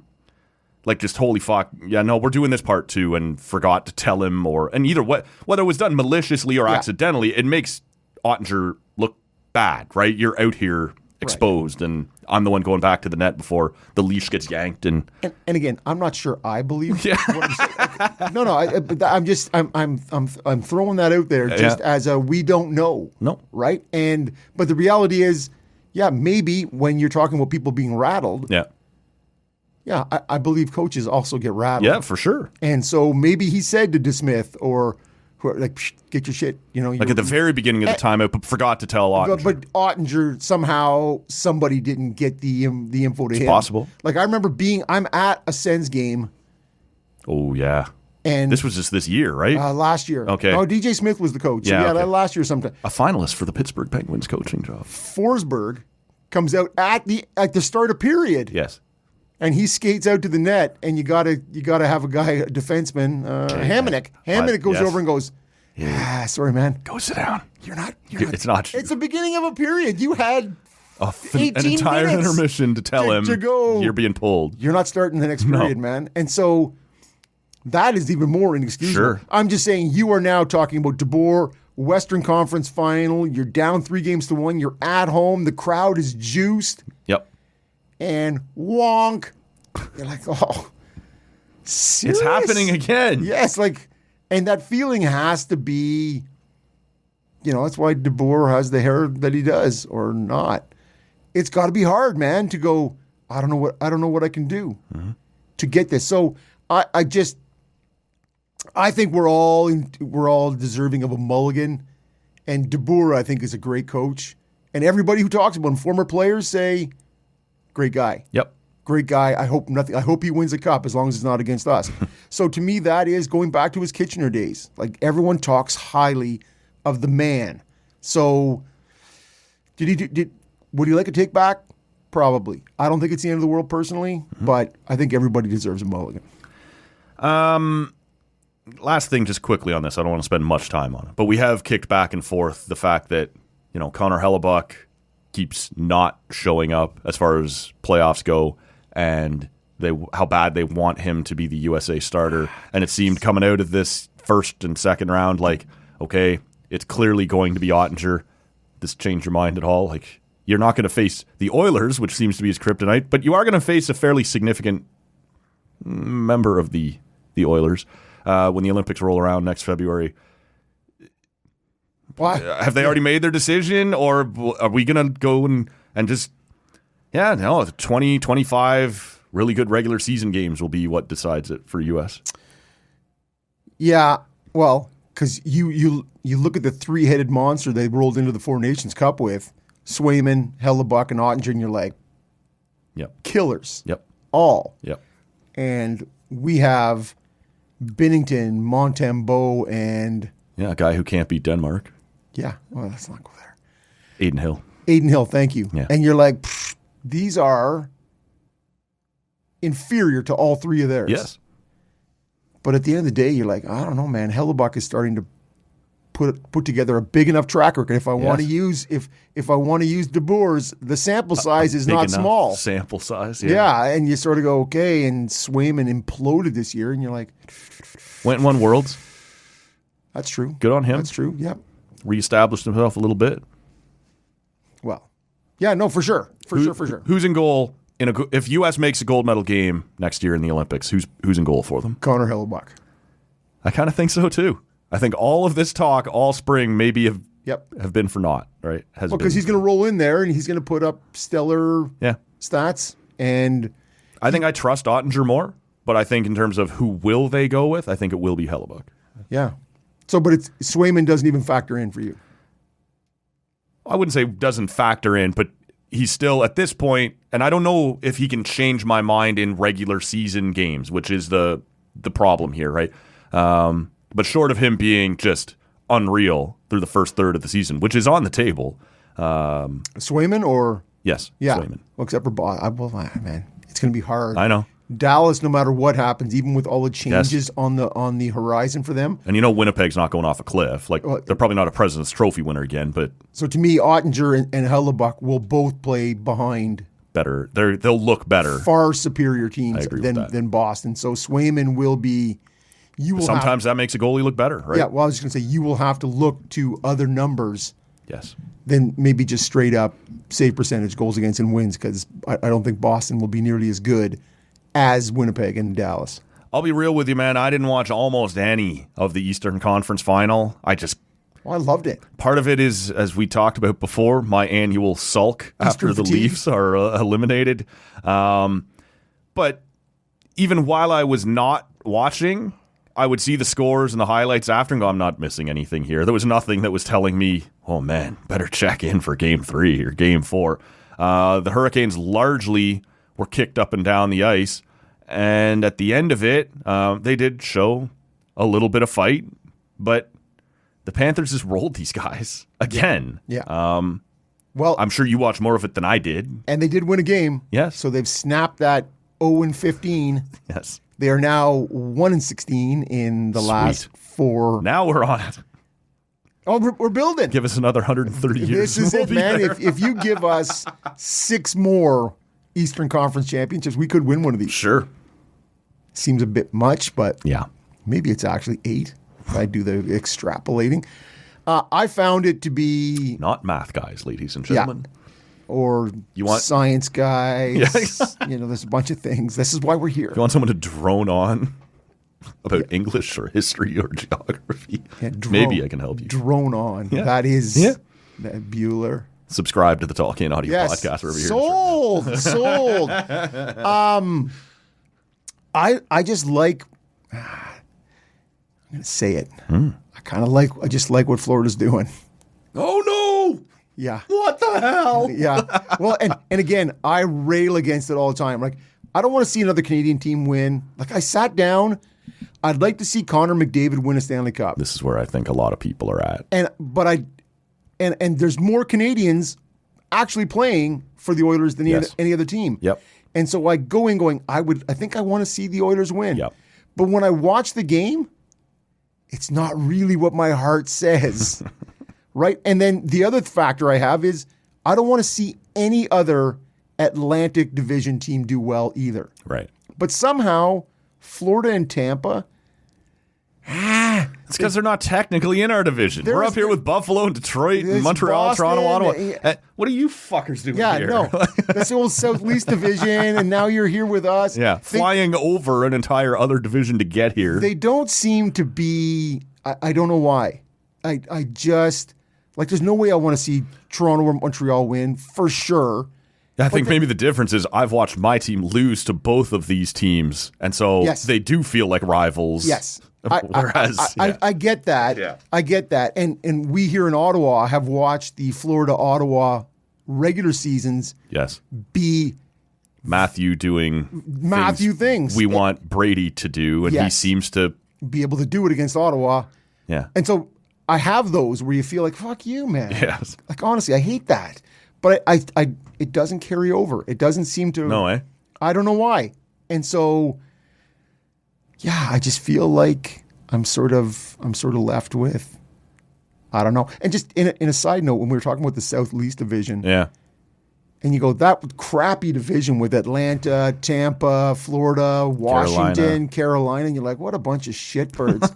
like just holy fuck, yeah, no, we're doing this part too, and forgot to tell him, and either whether it was done maliciously or accidentally, it makes Oettinger look bad, right? You're out here exposed, and I'm the one going back to the net before the leash gets yanked, and again, I'm not sure I believe what I'm saying. No, I'm throwing that out there just as a we don't know, right? But the reality is, maybe when you're talking about people being rattled, Yeah, I believe coaches also get rattled. Yeah, for sure. And so maybe he said to DeSmith or like, get your shit, like at the very beginning of the timeout, but forgot to tell Oettinger. But Oettinger, somehow somebody didn't get the info to him. It's possible. Like I remember I'm at a Sens game. Oh, yeah. And this was just this year, right? Last year. Okay. Oh, DJ Smith was the coach. Yeah, that last year sometime. A finalist for the Pittsburgh Penguins coaching job. Forsberg comes out at the start of period. Yes. And he skates out to the net, and you gotta have a guy, a defenseman, Hamonic. Hamonic goes over and goes, sorry, man. Go sit down. You're not. It's not. It's the beginning of a period. You had an entire minutes intermission to tell him to go, you're being pulled. You're not starting the next period, man. And so that is even more inexcusable. Sure. I'm just saying you are now talking about Deboer, Western Conference Final. You're down 3-1. You're at home. The crowd is juiced. Yep. And wonk. You're like, oh, serious? It's happening again. Yes, and that feeling has to be, that's why Deboer has the hair that he does, or not. It's got to be hard, man, to go, I don't know what I can do to get this. So I think we're all deserving of a mulligan, and Deboer, I think, is a great coach, and everybody who talks about him, former players say, great guy. Yep. Great guy. I hope he wins a cup as long as it's not against us. So to me, that is going back to his Kitchener days. Like everyone talks highly of the man. So would he like a take back? Probably. I don't think it's the end of the world personally, but I think everybody deserves a mulligan. Last thing, just quickly on this. I don't want to spend much time on it, but we have kicked back and forth the fact that Connor Hellebuck keeps not showing up as far as playoffs go, and how bad they want him to be the USA starter. And it seemed coming out of this first and second round, like, okay, it's clearly going to be Oettinger. This change your mind at all? Like, you're not going to face the Oilers, which seems to be his kryptonite, but you are going to face a fairly significant member of the Oilers when the Olympics roll around next February. What? Have they already made their decision, or are we going to go and just, 20, 25 really good regular season games will be what decides it for U.S.? Yeah, well, because you look at the three-headed monster they rolled into the Four Nations Cup with, Swayman, Hellebuck, and Oettinger, and you're like, Yep. Killers. Yep. All. Yep. And we have Binnington, Montembeault, and... Yeah, a guy who can't beat Denmark. Yeah, well, let's not go there. Aiden Hill. Aiden Hill, thank you. Yeah. And you're like, these are inferior to all three of theirs. Yes. But at the end of the day, you're like, I don't know, man. Hellebuck is starting to put together a big enough track record. If I want to use if I want to use Deboer's, the sample size is not small. Sample size, yeah. And you sort of go, okay, and Swayman imploded this year, and you're like, went and won Worlds. That's true. Good on him. That's true. Yep. Reestablished himself a little bit. Well, yeah, no, for sure. For sure. Who's in goal if U.S. makes a gold medal game next year in the Olympics? Who's in goal for them? Connor Hellebuck. I kind of think so too. I think all of this talk all spring maybe have been for naught, right? Well, because he's going to roll in there and he's going to put up stellar stats. And I think I trust Oettinger more, but I think in terms of who will they go with, I think it will be Hellebuck. Yeah. So, but Swayman doesn't even factor in for you. I wouldn't say doesn't factor in, but he's still at this point, and I don't know if he can change my mind in regular season games, which is the problem here, right? But short of him being just unreal through the first third of the season, which is on the table. Swayman or? Yes, yeah. Swayman. Well, except for man, it's going to be hard. I know. Dallas, no matter what happens, even with all the changes on the horizon for them. And Winnipeg's not going off a cliff. Like, they're probably not a President's Trophy winner again, but... So to me, Oettinger and Hellebuck will both play behind... Better. They'll look better. Far superior teams than Boston. So Swayman will be... Sometimes that makes a goalie look better, right? Yeah, well, I was just going to say, you will have to look to other numbers than maybe just straight up save percentage, goals against, and wins, because I don't think Boston will be nearly as good as Winnipeg and Dallas. I'll be real with you, man. I didn't watch almost any of the Eastern Conference Final. I loved it. Part of it is, as we talked about before, my annual sulk after the Leafs are eliminated. But even while I was not watching, I would see the scores and the highlights after and go, I'm not missing anything here. There was nothing that was telling me, oh man, better check in for Game 3 or Game 4. The Hurricanes largely were kicked up and down the ice. And at the end of it, they did show a little bit of fight, but the Panthers just rolled these guys again. Yeah. Well, I'm sure you watched more of it than I did. And they did win a game. Yes. So they've snapped that 0-15. Yes. They are now 1-16 in the last 4. Now we're on it. Oh, we're building. Give us another 130 years. This is it, man. If you give us 6 more Eastern Conference championships, we could win one of these. Sure. Seems a bit much, but yeah, maybe it's actually 8 if I do the extrapolating. I found it to be... Not math guys, ladies and gentlemen. Yeah. Or you want science guys. Yes. There's a bunch of things. This is why we're here. You want someone to drone on about English or history or geography? Yeah, maybe I can help you. Drone on. Yeah. That is that Bueller. Subscribe to the Tall Can Audio podcast wherever you're Sold. I just like... I'm going to say it. I just like what Florida's doing. Oh, no! Yeah. What the hell? Yeah. Well, and again, I rail against it all the time. Like, I don't want to see another Canadian team win. Like, I sat down. I'd like to see Connor McDavid win a Stanley Cup. This is where I think a lot of people are at. And there's more Canadians actually playing for the Oilers than any other team. Yep. And so I go in going, I think I want to see the Oilers win. Yep. But when I watch the game, it's not really what my heart says. Right? And then the other factor I have is I don't want to see any other Atlantic Division team do well either. Right. But somehow, Florida and Tampa, It's because they're not technically in our division. We're up here with Buffalo and Detroit and Montreal, Boston, Toronto, Ottawa. What are you fuckers doing here? no, that's the old Southeast Division, and now you're here with us. Yeah, flying over an entire other division to get here. They don't seem to be. I don't know why. I just like. There's no way I want to see Toronto or Montreal win for sure. I think maybe the difference is I've watched my team lose to both of these teams, and so they do feel like rivals. Yes. Whereas I get that. Yeah. I get that. And we here in Ottawa have watched the Florida-Ottawa regular seasons be Matthew doing things we want Brady to do, and he seems to be able to do it against Ottawa. Yeah. And so I have those where you feel like, fuck you, man. Yes. Like, honestly, I hate that. But it doesn't carry over. It doesn't seem to. No, eh? I don't know why. And so, yeah, I just feel like I'm sort of left with, I don't know. And just in a side note, when we were talking about the Southeast Division, and you go, that crappy division with Atlanta, Tampa, Florida, Washington, Carolina, and you're like, what a bunch of shitbirds.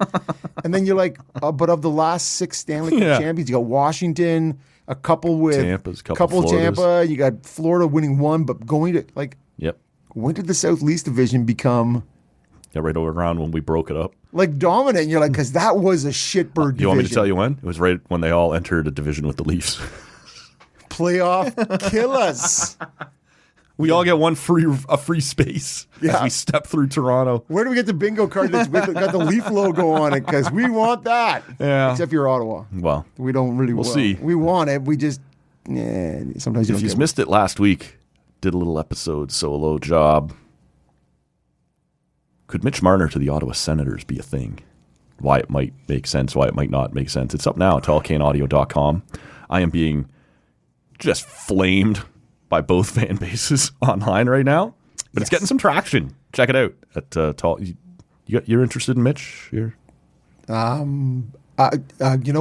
And then you're like, but of the last 6 Stanley Cup champions, you got Washington, a couple with couple Tampa, you got Florida winning 1, but going to when did the Southeast Division become right around when we broke it up? Like dominant, and you're like, because that was a shitbird division. You want me to tell you when? It was right when they all entered a division with the Leafs. Playoff killers. We all get a free space as we step through Toronto. Where do we get the bingo card that's got the Leaf logo on it? Because we want that. Yeah. Except you're Ottawa. Well, we don't really. We'll see. We want it. We just sometimes if you missed it last week, did a little episode solo job. Could Mitch Marner to the Ottawa Senators be a thing? Why it might make sense, why it might not make sense. It's up now at tallcanaudio.com. I am being just flamed by both fan bases online right now, but it's getting some traction. Check it out at Tall. You're interested in Mitch? You know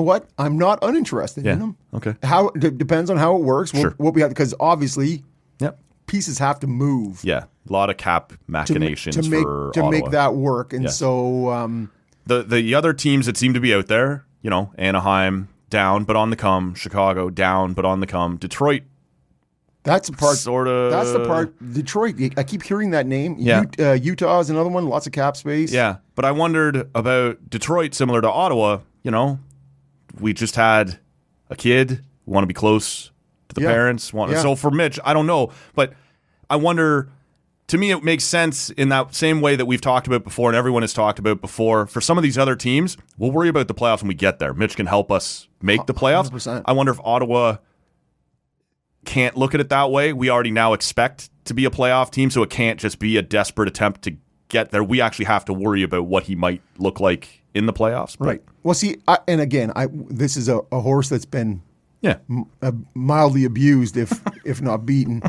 what? I'm not uninterested in him. Okay. How depends on how it works. Sure. What we have, because obviously, pieces have to move. Yeah, a lot of cap machinations for to Ottawa. make that work, and so the other teams that seem to be out there, Anaheim down but on the come, Chicago down but on the come, Detroit. That's the part. Sorta. That's the part. Detroit. I keep hearing that name. Yeah. Utah is another one. Lots of cap space. Yeah, but I wondered about Detroit, similar to Ottawa. We just had a kid. We want to be close to the parents. So for Mitch, I don't know, but I wonder. To me, it makes sense in that same way that we've talked about before, and everyone has talked about before. For some of these other teams, we'll worry about the playoffs when we get there. Mitch can help us make the playoffs. 100%. I wonder if Ottawa can't look at it that way. We already now expect to be a playoff team, so it can't just be a desperate attempt to get there. We actually have to worry about what he might look like in the playoffs. Right. Well, see, and again, this is a horse that's been mildly abused, if not beaten.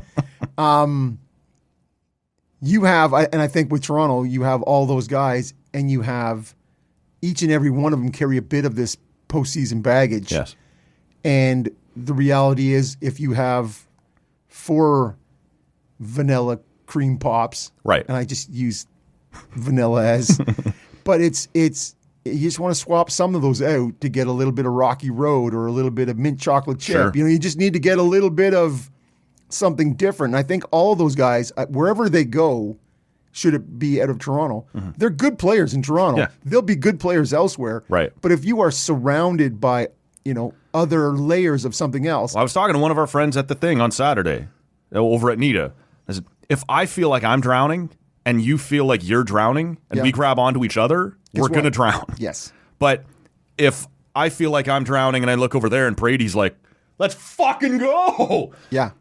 You have, and I think with Toronto, you have all those guys, and you have each and every one of them carry a bit of this postseason baggage. Yes. And the reality is, if you have 4 vanilla cream pops, right? And I just use vanilla as, but it's you just want to swap some of those out to get a little bit of Rocky Road or a little bit of mint chocolate chip. Sure. You just need to get a little bit of something different. And I think all of those guys, wherever they go, should it be out of Toronto, they're good players in Toronto. Yeah. They'll be good players elsewhere. Right. But if you are surrounded by, other layers of something else. Well, I was talking to one of our friends at the thing on Saturday over at Nita. I said, if I feel like I'm drowning and you feel like you're drowning and we grab onto each other, we're going to drown. Yes. But if I feel like I'm drowning and I look over there and Brady's like, let's fucking go. Yeah.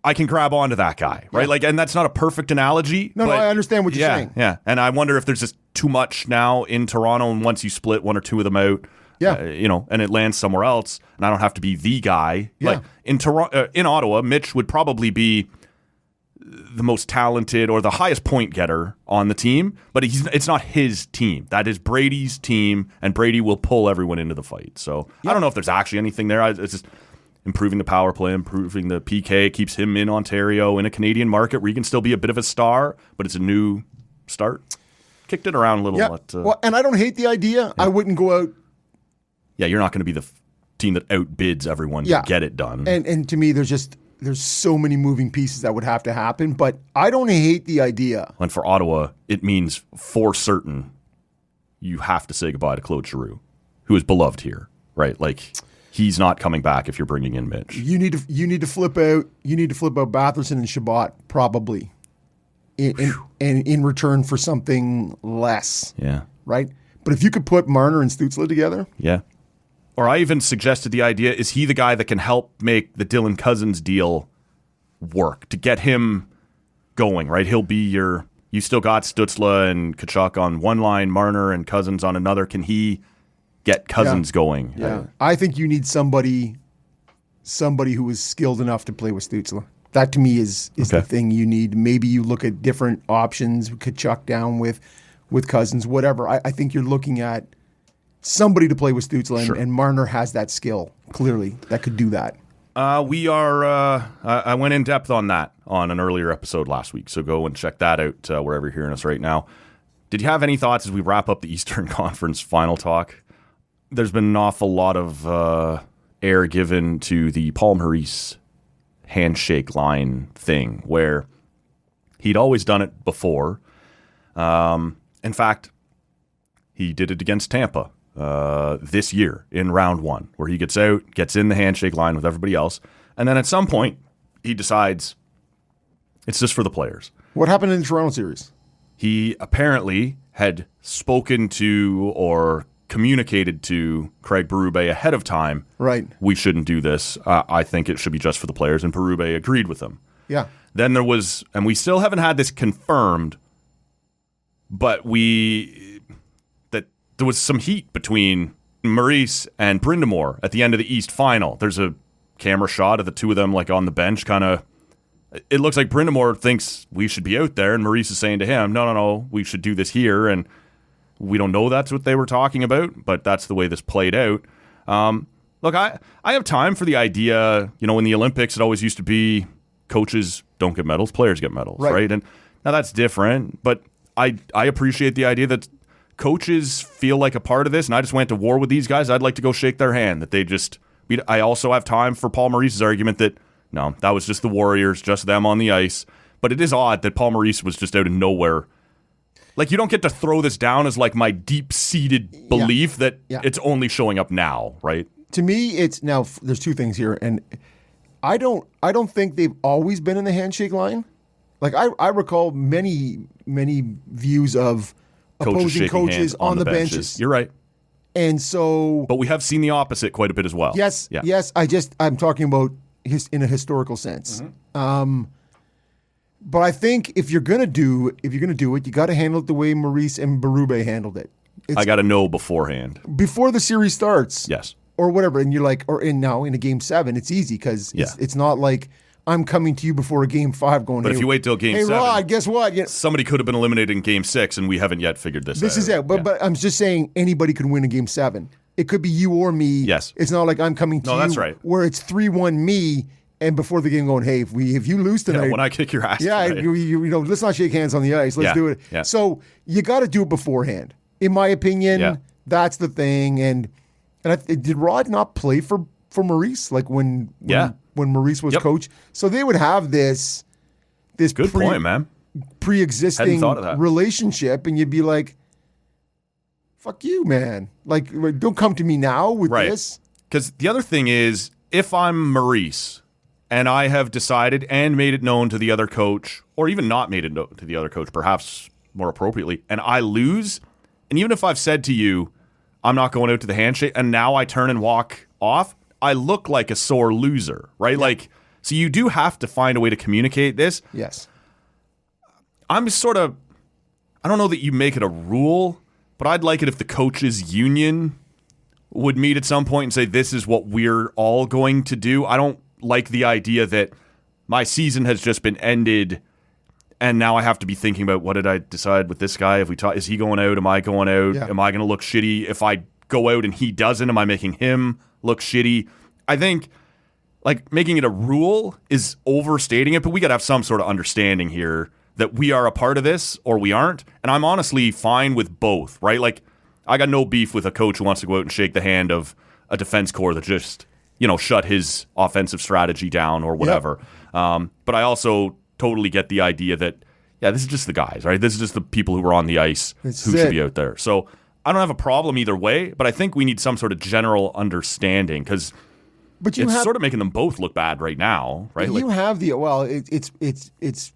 I can grab onto that guy, right? Yeah. And that's not a perfect analogy. No, I understand what you're saying. Yeah, and I wonder if there's just too much now in Toronto, and once you split 1 or 2 of them out, and it lands somewhere else, and I don't have to be the guy. Yeah. Like in Ottawa, Mitch would probably be the most talented or the highest point getter on the team, but it's not his team. That is Brady's team, and Brady will pull everyone into the fight. So I don't know if there's actually anything there. It's just improving the power play, improving the PK, keeps him in Ontario in a Canadian market where he can still be a bit of a star, but it's a new start. Kicked it around a little. Yeah. Well, and I don't hate the idea. Yeah. I wouldn't go out. Yeah, you're not going to be the team that outbids everyone to get it done. And to me, there's so many moving pieces that would have to happen, but I don't hate the idea. And for Ottawa, it means for certain you have to say goodbye to Claude Giroux, who is beloved here, right? Like, he's not coming back if you're bringing in Mitch. You need to flip out. You need to flip out Batherson and Shabbat probably, in return for something less. Yeah. Right. But if you could put Marner and Stützle together, yeah. Or I even suggested the idea: is he the guy that can help make the Dylan Cousins deal work to get him going? Right. He'll be your. You still got Stützle and Tkachuk on one line, Marner and Cousins on another. Can he get Cousins going? Yeah, I think you need somebody who is skilled enough to play with Stützle. That to me is the thing you need. Maybe you look at different options, Tkachuk down with Cousins, whatever. I think you're looking at somebody to play with Stützle, and Marner has that skill, clearly, that could do that. I went in depth on that on an earlier episode last week, so go and check that out wherever you're hearing us right now. Did you have any thoughts as we wrap up the Eastern Conference final talk? There's been an awful lot of air given to the Paul Maurice handshake line thing, where he'd always done it before. In fact, he did it against Tampa this year in round one, where he gets out, gets in the handshake line with everybody else, and then at some point he decides it's just for the players. What happened in the Toronto series? He apparently had spoken to or communicated to Craig Berube ahead of time. Right. We shouldn't do this. I think it should be just for the players, and Berube agreed with him. Yeah. Then there was, and we still haven't had this confirmed, but that there was some heat between Maurice and Brind'Amour at the end of the East Final. There's a camera shot of the two of them like on the bench, kind of. It looks like Brind'Amour thinks we should be out there, and Maurice is saying to him, no, we should do this here, and we don't know that's what they were talking about, but that's the way this played out. Look, I have time for the idea, in the Olympics, it always used to be coaches don't get medals, players get medals, right? And now that's different, but I appreciate the idea that coaches feel like a part of this, and I just went to war with these guys. I'd like to go shake their hand. I also have time for Paul Maurice's argument that, no, that was just the Warriors, just them on the ice. But it is odd that Paul Maurice was just out of nowhere. Like, you don't get to throw this down as like my deep-seated belief that it's only showing up now, right? To me, it's now. There's two things here, and I don't think they've always been in the handshake line. Like I recall many views of opposing coaches on the benches. You're right. And so, but we have seen the opposite quite a bit as well. Yes. I'm talking about in a historical sense. Mm-hmm. But I think if you're gonna do it, you got to handle it the way Maurice and Berube handled it. I got to know beforehand, before the series starts. Yes, or whatever. And you're like, in a game 7, it's easy because it's not like I'm coming to you before a game 5 going. But if you wait till game 7, Rod, guess what? Somebody could have been eliminated in game 6, and we haven't yet figured this out. This is it. But I'm just saying anybody could win in game 7. It could be you or me. Yes. It's not like I'm coming to you. That's right. Where it's 3-1 me, and before the game going, hey, if you lose tonight, when I kick your ass, tonight, let's not shake hands on the ice. Let's do it. Yeah. So you got to do it beforehand. In my opinion, that's the thing. And did Rod not play for Maurice? Like when Maurice was coach, so they would have this good point, man. Pre-existing relationship, and you'd be like, fuck you, man. Like, don't come to me now with this. Because the other thing is, if I'm Maurice and I have decided and made it known to the other coach, or even not made it known to the other coach, perhaps more appropriately, and I lose, and even if I've said to you, I'm not going out to the handshake, and now I turn and walk off, I look like a sore loser, right? Yeah. Like, so you do have to find a way to communicate this. Yes. I'm sort of, I don't know that you make it a rule, but I'd like it if the coaches union would meet at some point and say, this is what we're all going to do. I don't like the idea that my season has just been ended and now I have to be thinking about, what did I decide with this guy? Is he going out? Am I going out? Yeah. Am I going to look shitty? If I go out and he doesn't, am I making him look shitty? I think like making it a rule is overstating it, but we got to have some sort of understanding here that we are a part of this or we aren't. And I'm honestly fine with both, right? Like, I got no beef with a coach who wants to go out and shake the hand of a defense core that just, shut his offensive strategy down or whatever. Yep. But I also totally get the idea that, this is just the guys, right? This is just the people who are on the ice who should be out there. So I don't have a problem either way, but I think we need some sort of general understanding because it's sort of making them both look bad right now, right? You have it's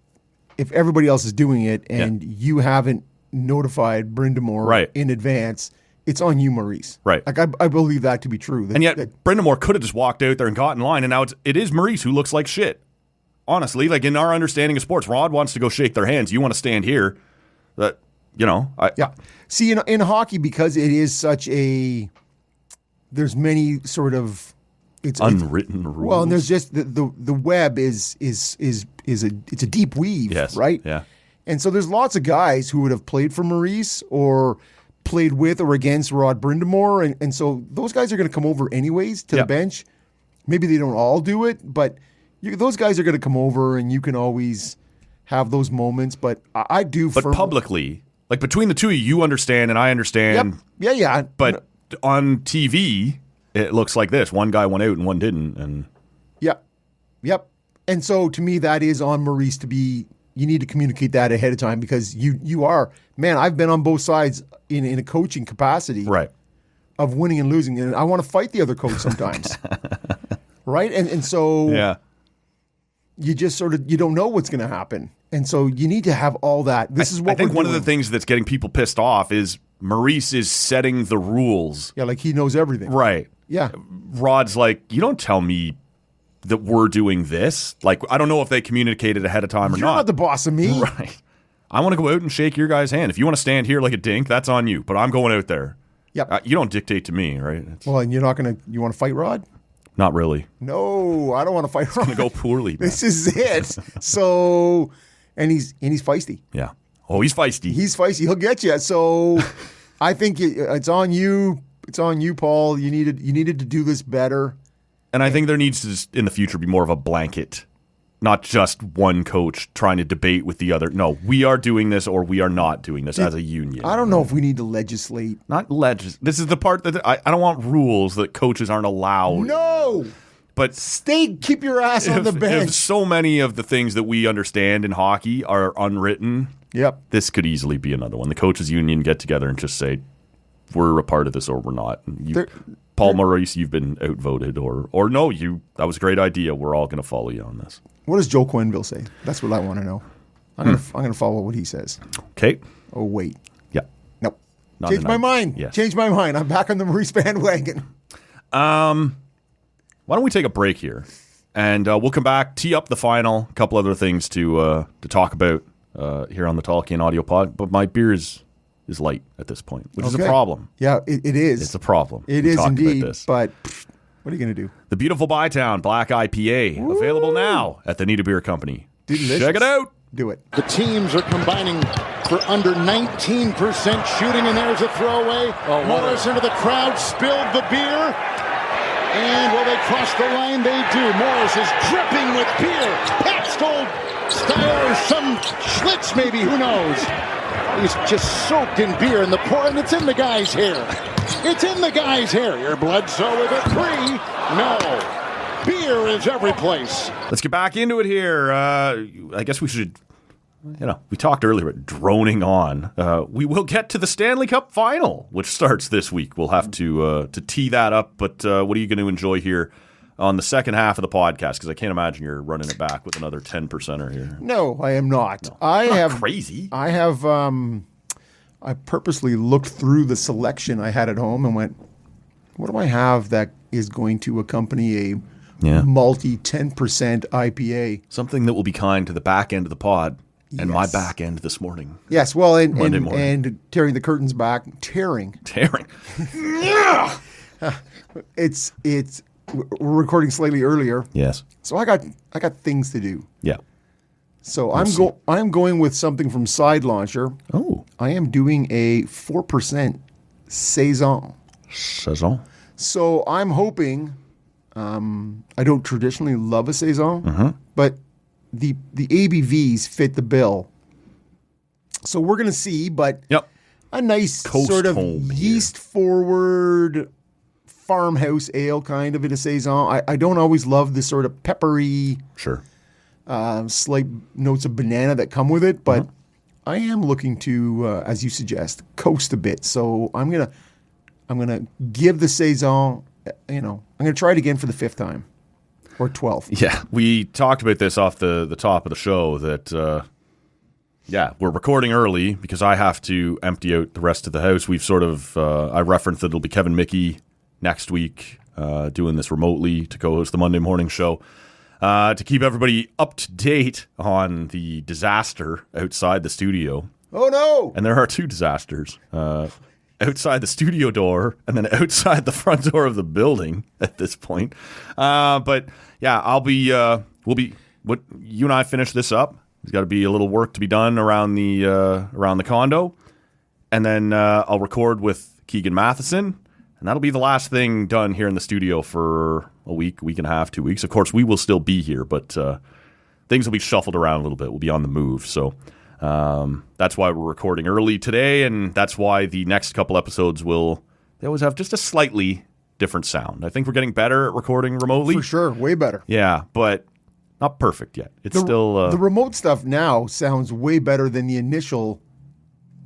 if everybody else is doing it and you haven't notified Brindamore in advance, it's on you, Maurice. Right. Like I believe that to be true. And yet Brindamore could have just walked out there and got in line, and now it is Maurice who looks like shit. Honestly, like in our understanding of sports, Rod wants to go shake their hands. You want to stand here. That See, in hockey, because it is such a there's many sort of it's unwritten rules. Well, and there's just the web is a deep weave, yes, right? Yeah. And so there's lots of guys who would have played for Maurice or played with or against Rod Brindamore, and so those guys are going to come over anyways to the bench. Maybe they don't all do it, but those guys are going to come over, and you can always have those moments. But I do. But publicly, like between the two of you understand and I understand. Yep. Yeah. But on TV, it looks like this: one guy went out and one didn't, and Yep. And so to me, that is on Maurice to be. You need to communicate that ahead of time because you are, man, I've been on both sides in a coaching capacity right. of winning and losing. And I want to fight the other coach sometimes. Right. And so you just sort of, you don't know what's going to happen. And so you need to have all that. This is what I think we're one doing. of the things that's getting people pissed off is Maurice is setting the rules. Yeah. Like he knows everything. Right. Yeah. Rod's like, you don't tell me that we're doing this. Like, I don't know if they communicated ahead of time or You're not the boss of me. Right. I want to go out and shake your guy's hand. If you want to stand here like a dink, that's on you. But I'm going out there. Yep. You don't dictate to me, right? Well, and you're not going to, you want to fight Rod? Not really. No, I don't want to fight Rod. It's going to go poorly. Man. This is it. So, and he's feisty. Yeah. Oh, he's feisty. He's feisty. He'll get you. So I think it's on you. It's on you, Paul. You needed to do this better. And I think there needs to, in the future, be more of a blanket, not just one coach trying to debate with the other. No, we are doing this or we are not doing this as a union. I don't know if we need to legislate. Not This is the part that I don't want rules that coaches aren't allowed. No. But keep your ass on the bench. If so many of the things that we understand in hockey are unwritten, this could easily be another one. The coaches union get together and just say, we're a part of this or we're not. Paul Maurice, you've been outvoted, or no, that was a great idea. We're all going to follow you on this. What does Joe Quenneville say? That's what I want to know. I'm going to follow what he says. Okay. Oh, wait. Yeah. Nope. Change my mind. Yes. Change my mind. I'm back on the Maurice bandwagon. Why don't we take a break here, and we'll come back, tee up the final, a couple other things to talk about here on the Tolkien Audio Pod. But my beer is light at this point, which is a problem. Yeah, it is. It's a problem. It is indeed. But what are you going to do? The beautiful Bytown Black IPA, available now at the Nita Beer Company. Delicious. Check it out. Do it. The teams are combining for under 19% shooting, and there's a throwaway. Morris into the crowd, spilled the beer. And will they cross the line? They do. Morris is dripping with beer. Pabst Gold style or some Schlitz maybe, who knows? He's just soaked in beer and and it's in the guy's hair. It's in the guy's hair. Your Bledsoe with a three. No. Beer is every place. Let's get back into it here. I guess we should, we talked earlier about droning on. We will get to the Stanley Cup final, which starts this week. We'll have to tee that up. But what are you going to enjoy here on the second half of the podcast? Because I can't imagine you're running it back with another 10%er here. No, I am not. No, I have crazy. I have. I purposely looked through the selection I had at home and went, what do I have that is going to accompany a multi 10% IPA? Something that will be kind to the back end of the pod and my back end this morning. Yes, well, Monday morning. And tearing the curtains back, tearing. Yeah. It's. We're recording slightly earlier. Yes. So I got things to do. Yeah. So I'm going with something from Side Launcher. Oh. I am doing a 4% Saison. Saison. So I'm hoping I don't traditionally love a saison, but the ABVs fit the bill. So we're going to see, but a nice Coast sort of home yeast-forward farmhouse ale kind of in a saison. I don't always love the sort of peppery, slight notes of banana that come with it, but I am looking to, as you suggest, coast a bit. So I'm gonna give the saison, I'm gonna try it again for the 5th time or 12th. Yeah, we talked about this off the top of the show that, we're recording early because I have to empty out the rest of the house. We've sort of, I referenced that it'll be Kevin Mickey next week doing this remotely to co-host the Monday morning show. To keep everybody up to date on the disaster outside the studio. Oh, no! And there are 2 disasters. Outside the studio door and then outside the front door of the building at this point. But yeah, what you and I finish this up. There's got to be a little work to be done around the condo. And then I'll record with Keegan Matheson. And that'll be the last thing done here in the studio for a week and a half, 2 weeks. Of course, we will still be here, but things will be shuffled around a little bit. We'll be on the move. So that's why we're recording early today, and that's why the next couple episodes they always have just a slightly different sound. I think we're getting better at recording remotely. For sure, way better. Yeah, but not perfect yet. It's still... the remote stuff now sounds way better than the initial...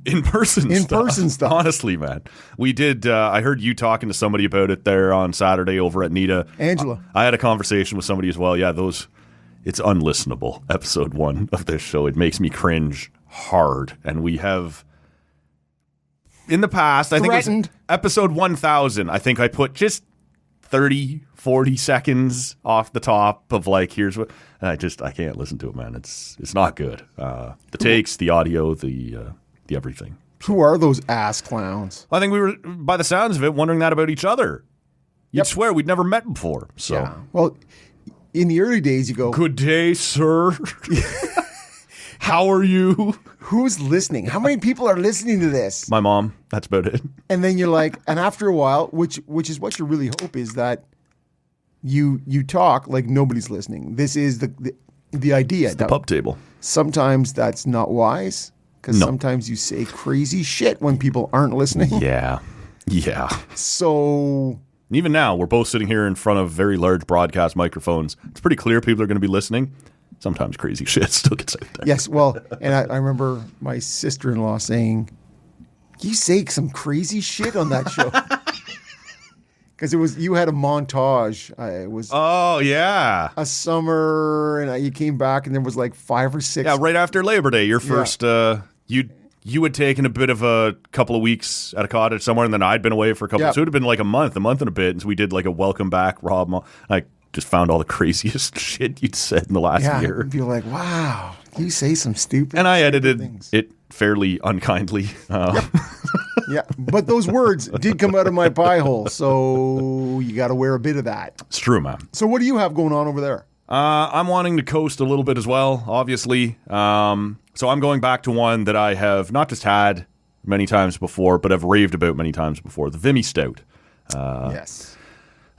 In-person stuff. Honestly, man. We did, I heard you talking to somebody about it there on Saturday over at Nita. Angela. I had a conversation with somebody as well. Yeah, it's unlistenable, episode 1 of this show. It makes me cringe hard. And we have, in the past, I think it was episode 1000, I think I put just 30, 40 seconds off the top of here's what, and I can't listen to it, man. It's not good. The takes, the audio, the everything. Who are those ass clowns? I think we were, by the sounds of it, wondering that about each other. You'd swear we'd never met before. So, yeah. Well, in the early days, you go, "Good day, sir. How are you?" Who's listening? How many people are listening to this? My mom. That's about it. And then you're like, and after a while, which is what you really hope is that you talk like nobody's listening. This is the idea. It's the pub table. Sometimes that's not wise. Because sometimes you say crazy shit when people aren't listening. Yeah. So... Even now, we're both sitting here in front of very large broadcast microphones. It's pretty clear people are going to be listening. Sometimes crazy shit still gets out there. Yes, well, and I remember my sister-in-law saying, "You say some crazy shit on that show." Because you had a montage. It was a summer, and you came back, and there was 5 or 6. Yeah, right after Labor Day, your first. You had taken a bit of a couple of weeks at a cottage somewhere, and then I'd been away for a couple. So it would have been a month and a bit, and so we did a welcome back, Rob. I just found all the craziest shit you'd said in the last year. You're like, wow, you say some stupid. And I edited it fairly unkindly. Yeah, but those words did come out of my pie hole, so you got to wear a bit of that. It's true, man. So what do you have going on over there? I'm wanting to coast a little bit as well, obviously. So I'm going back to one that I have not just had many times before, but have raved about many times before, the Vimy Stout. Yes.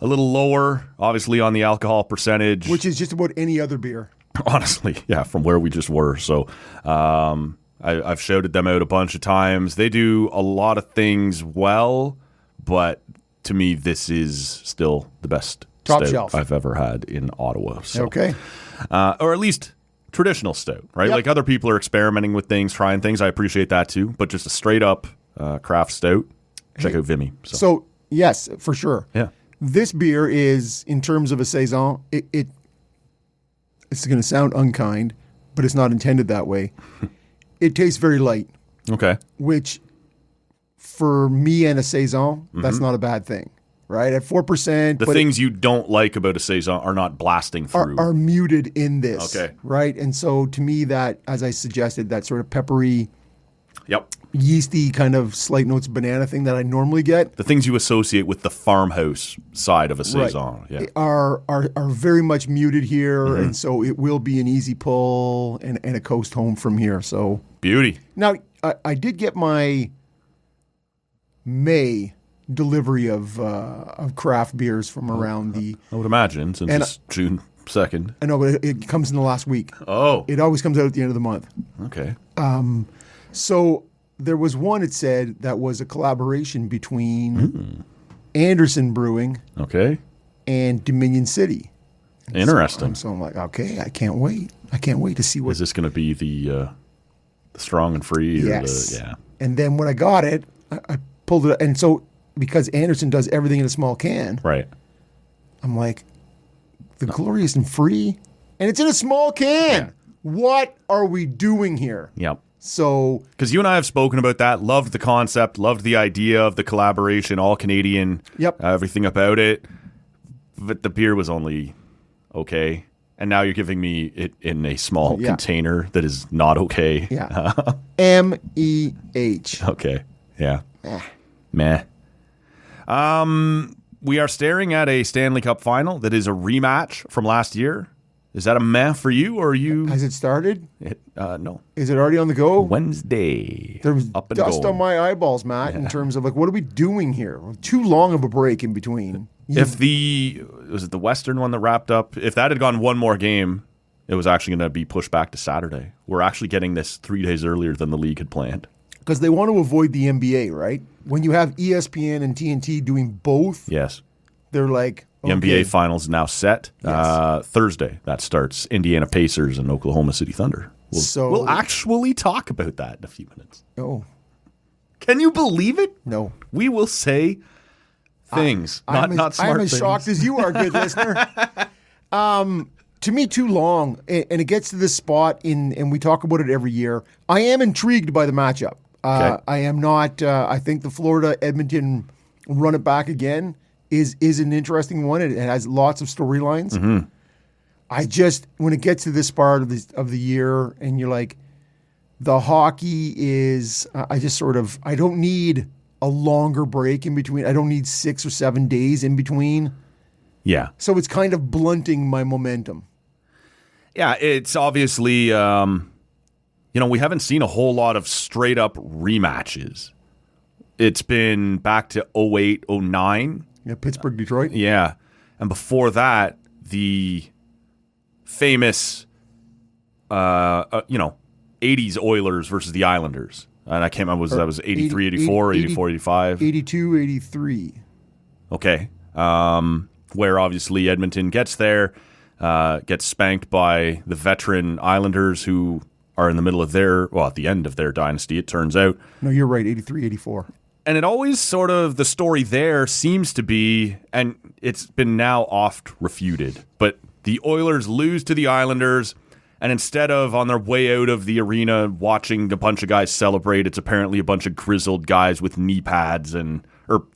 A little lower, obviously, on the alcohol percentage. Which is just about any other beer. Honestly, yeah, from where we just were. So I've shouted them out a bunch of times. They do a lot of things well, but to me, this is still the best top stout shelf I've ever had in Ottawa. So. Okay. Or at least traditional stout, right? Yep. Other people are experimenting with things, trying things. I appreciate that too. But just a straight up craft stout, check out Vimy. So, yes, for sure. Yeah. This beer is, in terms of a saison, it's going to sound unkind, but it's not intended that way. It tastes very light. Okay. Which, for me and a saison, that's not a bad thing, right? At 4%. The things you don't like about a saison are not blasting through. Are muted in this. Okay. Right? And so, to me, that, as I suggested, that sort of peppery, yeasty kind of slight notes of banana thing that I normally get. The things you associate with the farmhouse side of a saison, are very much muted here, and so it will be an easy pull and a coast home from here. So beauty. Now I did get my May delivery of craft beers from around the. I would imagine, since it's June 2nd. I know, but it comes in the last week. Oh. It always comes out at the end of the month. Okay. So there was one, it said, that was a collaboration between Anderson Brewing and Dominion City. Interesting. So I'm like, okay, I can't wait. I can't wait to see what. Is this going to be the strong and free? Yes. Yeah. And then when I got it, I pulled it. And so because Anderson does everything in a small can, Right. I'm like, the glorious and free, and it's in a small can. Yeah. What are we doing here? Yep. So, because you and I have spoken about that, loved the concept, loved the idea of the collaboration, all Canadian, everything about it. But the beer was only okay. And now you're giving me it in a small container that is not okay. Yeah. MEH. Okay. Yeah. Meh. We are staring at a Stanley Cup final that is a rematch from last year. Is that a meh for you, or are you? Has it started? No. Is it already on the go? Wednesday. There was up and dust going. on my eyeballs, Matt, in terms of like, what are we doing here? Too long of a break in between. If was it the Western one that wrapped up? If that had gone one more game, it was actually going to be pushed back to Saturday. We're actually getting this 3 days earlier than the league had planned. Because they want to avoid the NBA, right? When you have ESPN and TNT doing both, yes, they're like, the NBA Finals now set. Yes. Thursday, that starts. Indiana Pacers and Oklahoma City Thunder. We'll actually talk about that in a few minutes. Oh. Can you believe it? No. We will say things, not smart I'm things. as shocked as you are, good listener. To me, too long. And it gets to this spot, and we talk about it every year. I am intrigued by the matchup. I am not. I think the Florida-Edmonton run it back again is an interesting one. It has lots of storylines. Mm-hmm. I just, when it gets to this part of the year, and you're like, the hockey is, I don't need a longer break in between. I don't need 6 or 7 days in between. Yeah. So it's kind of blunting my momentum. Yeah, it's obviously, we haven't seen a whole lot of straight up rematches. It's been back to 08, 09. Yeah, Pittsburgh, Detroit. Yeah. And before that, the famous, 80s Oilers versus the Islanders. And I can't remember, that was 83, 84, 84, 85? 82, 83. Okay. Where obviously Edmonton gets there, gets spanked by the veteran Islanders who are in the middle of at the end of their dynasty, it turns out. No, you're right, 83, 84. And it always sort of, the story there seems to be, and it's been now oft refuted, but the Oilers lose to the Islanders, and instead of on their way out of the arena watching a bunch of guys celebrate, it's apparently a bunch of grizzled guys with knee pads or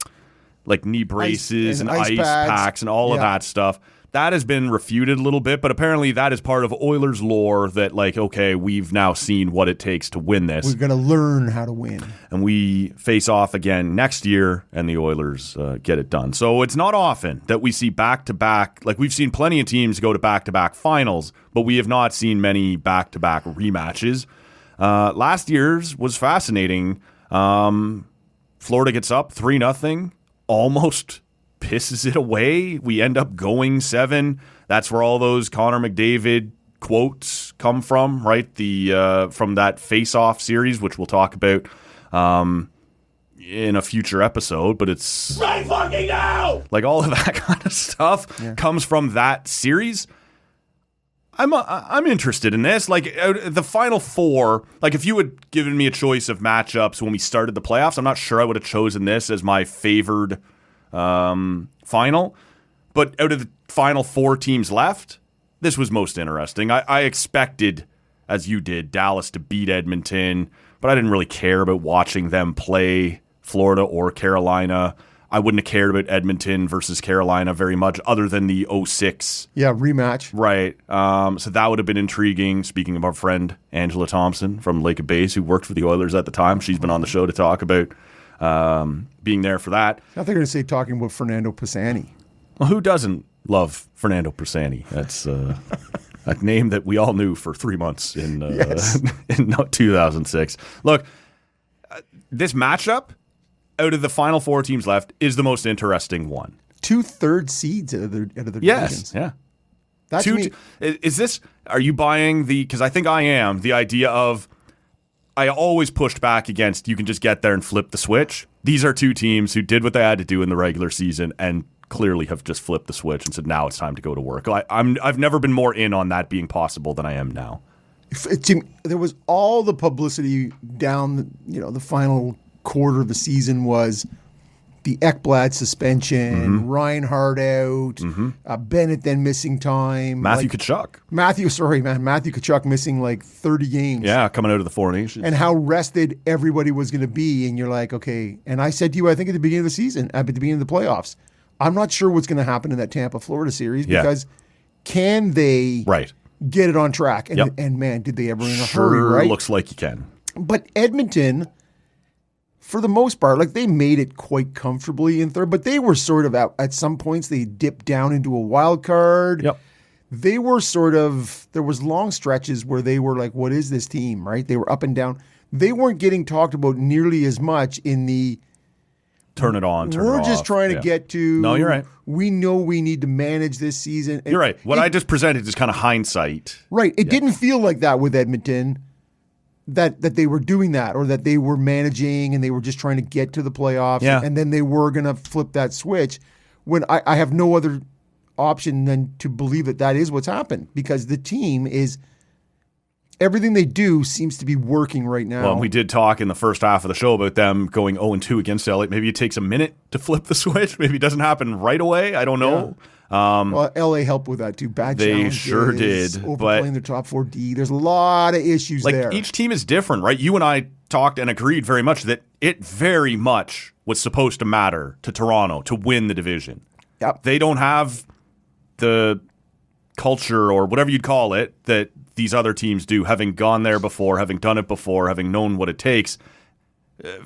knee braces and ice packs and all of that stuff. That has been refuted a little bit, but apparently that is part of Oilers lore that, okay, we've now seen what it takes to win this. We're going to learn how to win. And we face off again next year, and the Oilers get it done. So it's not often that we see back-to-back, we've seen plenty of teams go to back-to-back finals, but we have not seen many back-to-back rematches. Last year's was fascinating. Florida gets up 3-0, almost pisses it away. We end up going 7. That's where all those Connor McDavid quotes come from, right? From that face-off series, which we'll talk about in a future episode, but it's right fucking now. All of that kind of stuff comes from that series. I'm interested in this. The Final Four, if you had given me a choice of matchups when we started the playoffs, I'm not sure I would have chosen this as my favored final, but out of the final 4 teams left, this was most interesting. I expected, as you did, Dallas to beat Edmonton, but I didn't really care about watching them play Florida or Carolina. I wouldn't have cared about Edmonton versus Carolina very much, other than the 06. Yeah, rematch. Right. So that would have been intriguing. Speaking of our friend Angela Thompson from Lake of Bays, who worked for the Oilers at the time, she's been on the show to talk about being there for that. I think they're going to say talking about Fernando Pisani. Well, who doesn't love Fernando Pisani? That's a name that we all knew for 3 months in 2006. Look, this matchup out of the final 4 teams left, is the most interesting one. 2/3 seeds out of their Yes, divisions. yeah. That's me. Is this? Are you buying the? Because I think I am. The idea of I always pushed back against you can just get there and flip the switch. These are 2 teams who did what they had to do in the regular season and clearly have just flipped the switch and said now it's time to go to work. I've never been more in on that being possible than I am now. There was all the publicity down, the final quarter of the season was the Ekblad suspension, Reinhardt out, Bennett then missing time. Matthew Tkachuk. Matthew Tkachuk missing like 30 games. Yeah, coming out of the 4 Nations. And how rested everybody was going to be. And you're like, okay. And I said to you, I think at the beginning of the season, at the beginning of the playoffs, I'm not sure what's going to happen in that Tampa, Florida series because can they get it on track? And, and man, did they ever in a hurry, right? Looks like you can. But Edmonton, for the most part, like they made it quite comfortably in third, but they were sort of at some points they dipped down into a wild card. Yep. They were there was long stretches where they were like, what is this team, right? They were up and down. They weren't getting talked about nearly as much in the turn it on, turn it off. We're just trying to get to. No, you're right. We know we need to manage this season. You're right. What I just presented is kind of hindsight. Right. It didn't feel like that with Edmonton, that they were doing that or that they were managing and they were just trying to get to the playoffs and then they were going to flip that switch when I have no other option than to believe that is what's happened because the team is – everything they do seems to be working right now. Well, we did talk in the first half of the show about them going 0-2 against LA. Maybe it takes a minute to flip the switch. Maybe it doesn't happen right away. I don't know. Well, LA helped with that too. Bad they sure did. Overplaying their top 4D. There's a lot of issues there. Each team is different, right? You and I talked and agreed very much that it very much was supposed to matter to Toronto to win the division. Yep. They don't have the culture or whatever you'd call it that these other teams do, having gone there before, having done it before, having known what it takes.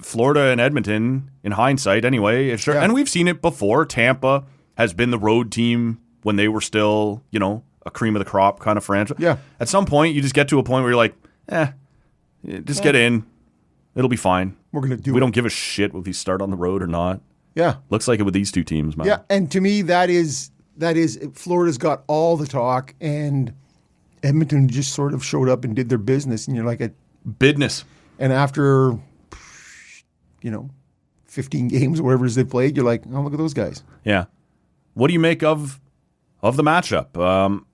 Florida and Edmonton, in hindsight anyway, sure. And we've seen it before. Tampa has been the road team when they were still, a cream of the crop kind of franchise. Yeah. At some point, you just get to a point where you're like, just get in. It'll be fine. We're going to do it. We don't give a shit if we start on the road or not. Yeah. Looks like it with these 2 teams, man. Yeah, and to me, that is Florida's got all the talk, and Edmonton just sort of showed up and did their business, and you're like business. And after 15 games or whatever it is they played, you're like, oh, look at those guys. Yeah. What do you make of the matchup?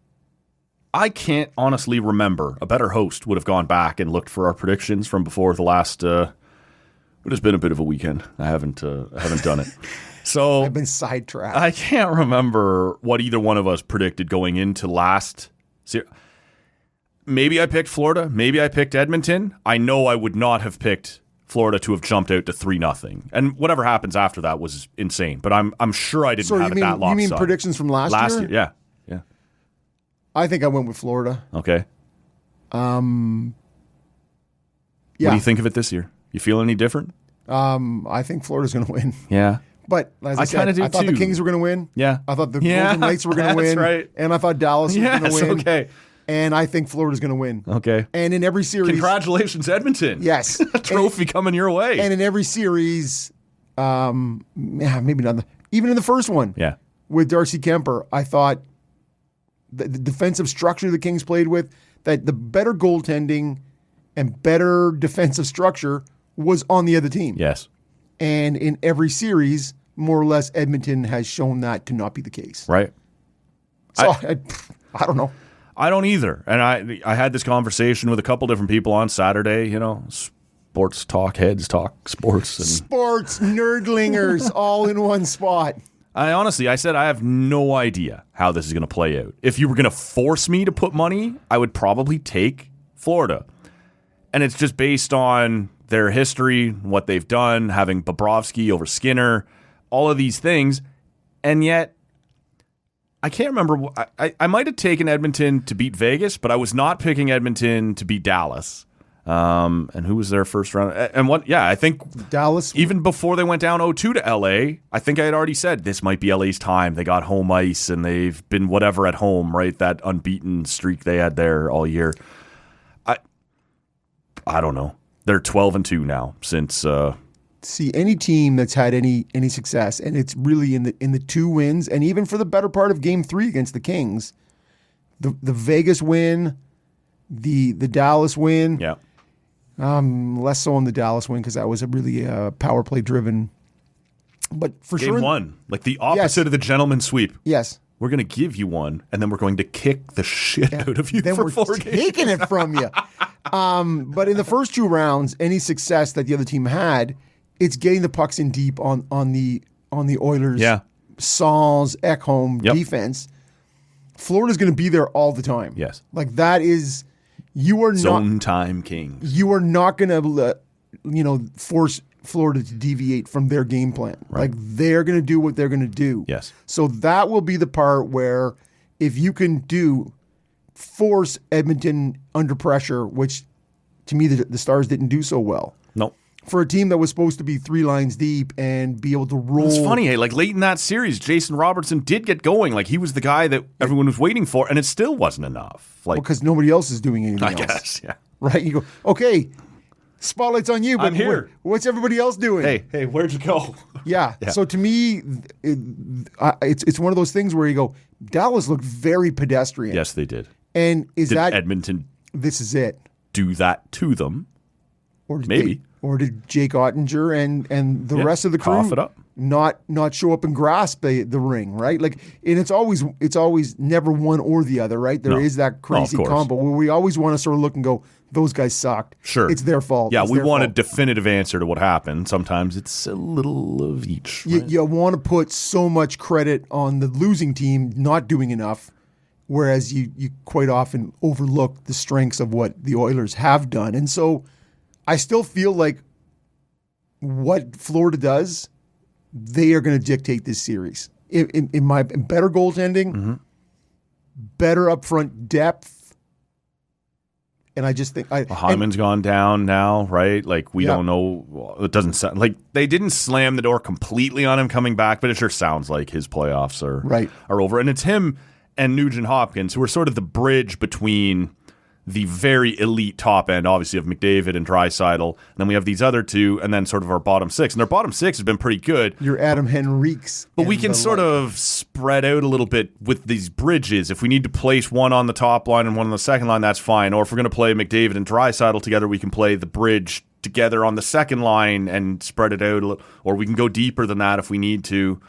I can't honestly remember. A better host would have gone back and looked for our predictions from before the last. It has been a bit of a weekend. I haven't done it. So I've been sidetracked. I can't remember what either one of us predicted going into last series. Maybe I picked Florida. Maybe I picked Edmonton. I know I would not have picked Florida to have jumped out to 3-0. And whatever happens after that was insane. But I'm sure I didn't have it that lopsided. You mean predictions from last year? Last year, yeah. I think I went with Florida. Okay. Yeah. What do you think of it this year? You feel any different? I think Florida's going to win. Yeah. But as I said, I thought the Kings were going to win. Yeah. I thought the Golden Knights were going to win. That's right. And I thought Dallas was going to win. Okay. And I think Florida's going to win. Okay. And in every series. Congratulations, Edmonton. Yes. A trophy coming your way. And in every series, maybe not. Even in the first one. Yeah. With Darcy Kemper, I thought the defensive structure the Kings played with, that the better goaltending and better defensive structure was on the other team. Yes. And in every series, more or less, Edmonton has shown that to not be the case. Right. So I don't know. I don't either. And I had this conversation with a couple different people on Saturday, sports talk, heads talk sports. And sports nerdlingers all in one spot. I said I have no idea how this is going to play out. If you were going to force me to put money, I would probably take Florida. And it's just based on their history, what they've done, having Bobrovsky over Skinner, all of these things. And yet, I can't remember. I might have taken Edmonton to beat Vegas, but I was not picking Edmonton to beat Dallas. And who was their first round? And what? Yeah, I think Dallas. Even before they went down 0-2 to LA, I think I had already said this might be LA's time. They got home ice and they've been whatever at home, right? That unbeaten streak they had there all year. I don't know. They're 12-2 now since see any team that's had any success, and it's really in the 2 wins, and even for the better part of Game 3 against the Kings, the Vegas win, the Dallas win. Yeah. Less so on the Dallas win because that was a really power play driven. But for Game sure, 1, like the opposite of the gentleman's sweep. Yes. We're going to give you one, and then we're going to kick the shit out of you then for we're 4 games. taking it from you. But in the first 2 rounds, any success that the other team had, it's getting the pucks in deep on the Oilers. Yeah. Saul's Ekholm defense. Florida's going to be there all the time. Yes. Like that is you are Zone time king. You are not going to force Florida to deviate from their game plan. Right. Like they're going to do what they're going to do. Yes. So that will be the part where if you can force Edmonton under pressure, which to me the Stars didn't do so well. No. For a team that was supposed to be 3 lines deep and be able to roll. It's funny, hey, like late in that series, Jason Robertson did get going. Like he was the guy that everyone was waiting for, and it still wasn't enough. Like because nobody else is doing anything else. I guess, yeah. Right? You go, okay, spotlight's on you, but I'm here. What's everybody else doing? Hey, where'd you go? Yeah. So to me, it's one of those things where you go, Dallas looked very pedestrian. Yes, they did. And Did Edmonton this is it? do that to them? Or did Maybe. Or did Jake Oettenger and the rest of the crew cough it up. not show up and grasp the ring, right? Like, and it's always never one or the other, right? There is that crazy combo where we always want to sort of look and go, those guys sucked. Sure. It's their fault. Yeah, It's we their want a fault. definitive answer to what happened. Sometimes it's a little of each. Right? You want to put so much credit on the losing team not doing enough, whereas you quite often overlook the strengths of what the Oilers have done. And so I still feel like what Florida does, they are going to dictate this series. In better goaltending, better upfront depth, and I just think Hyman's gone down now, right? Like we don't know. It doesn't sound like they didn't slam the door completely on him coming back, but it sure sounds like his playoffs are over. And it's him and Nugent Hopkins who are sort of the bridge between the very elite top end, obviously, of McDavid and Draisaitl. And then we have these other two, and then sort of our bottom 6. And their bottom 6 has been pretty good. Your Adam Henriques. But we can sort of spread out a little bit with these bridges. If we need to place one on the top line and one on the second line, that's fine. Or if we're going to play McDavid and Draisaitl together, we can play the bridge together on the second line and spread it out a little. Or we can go deeper than that if we need to.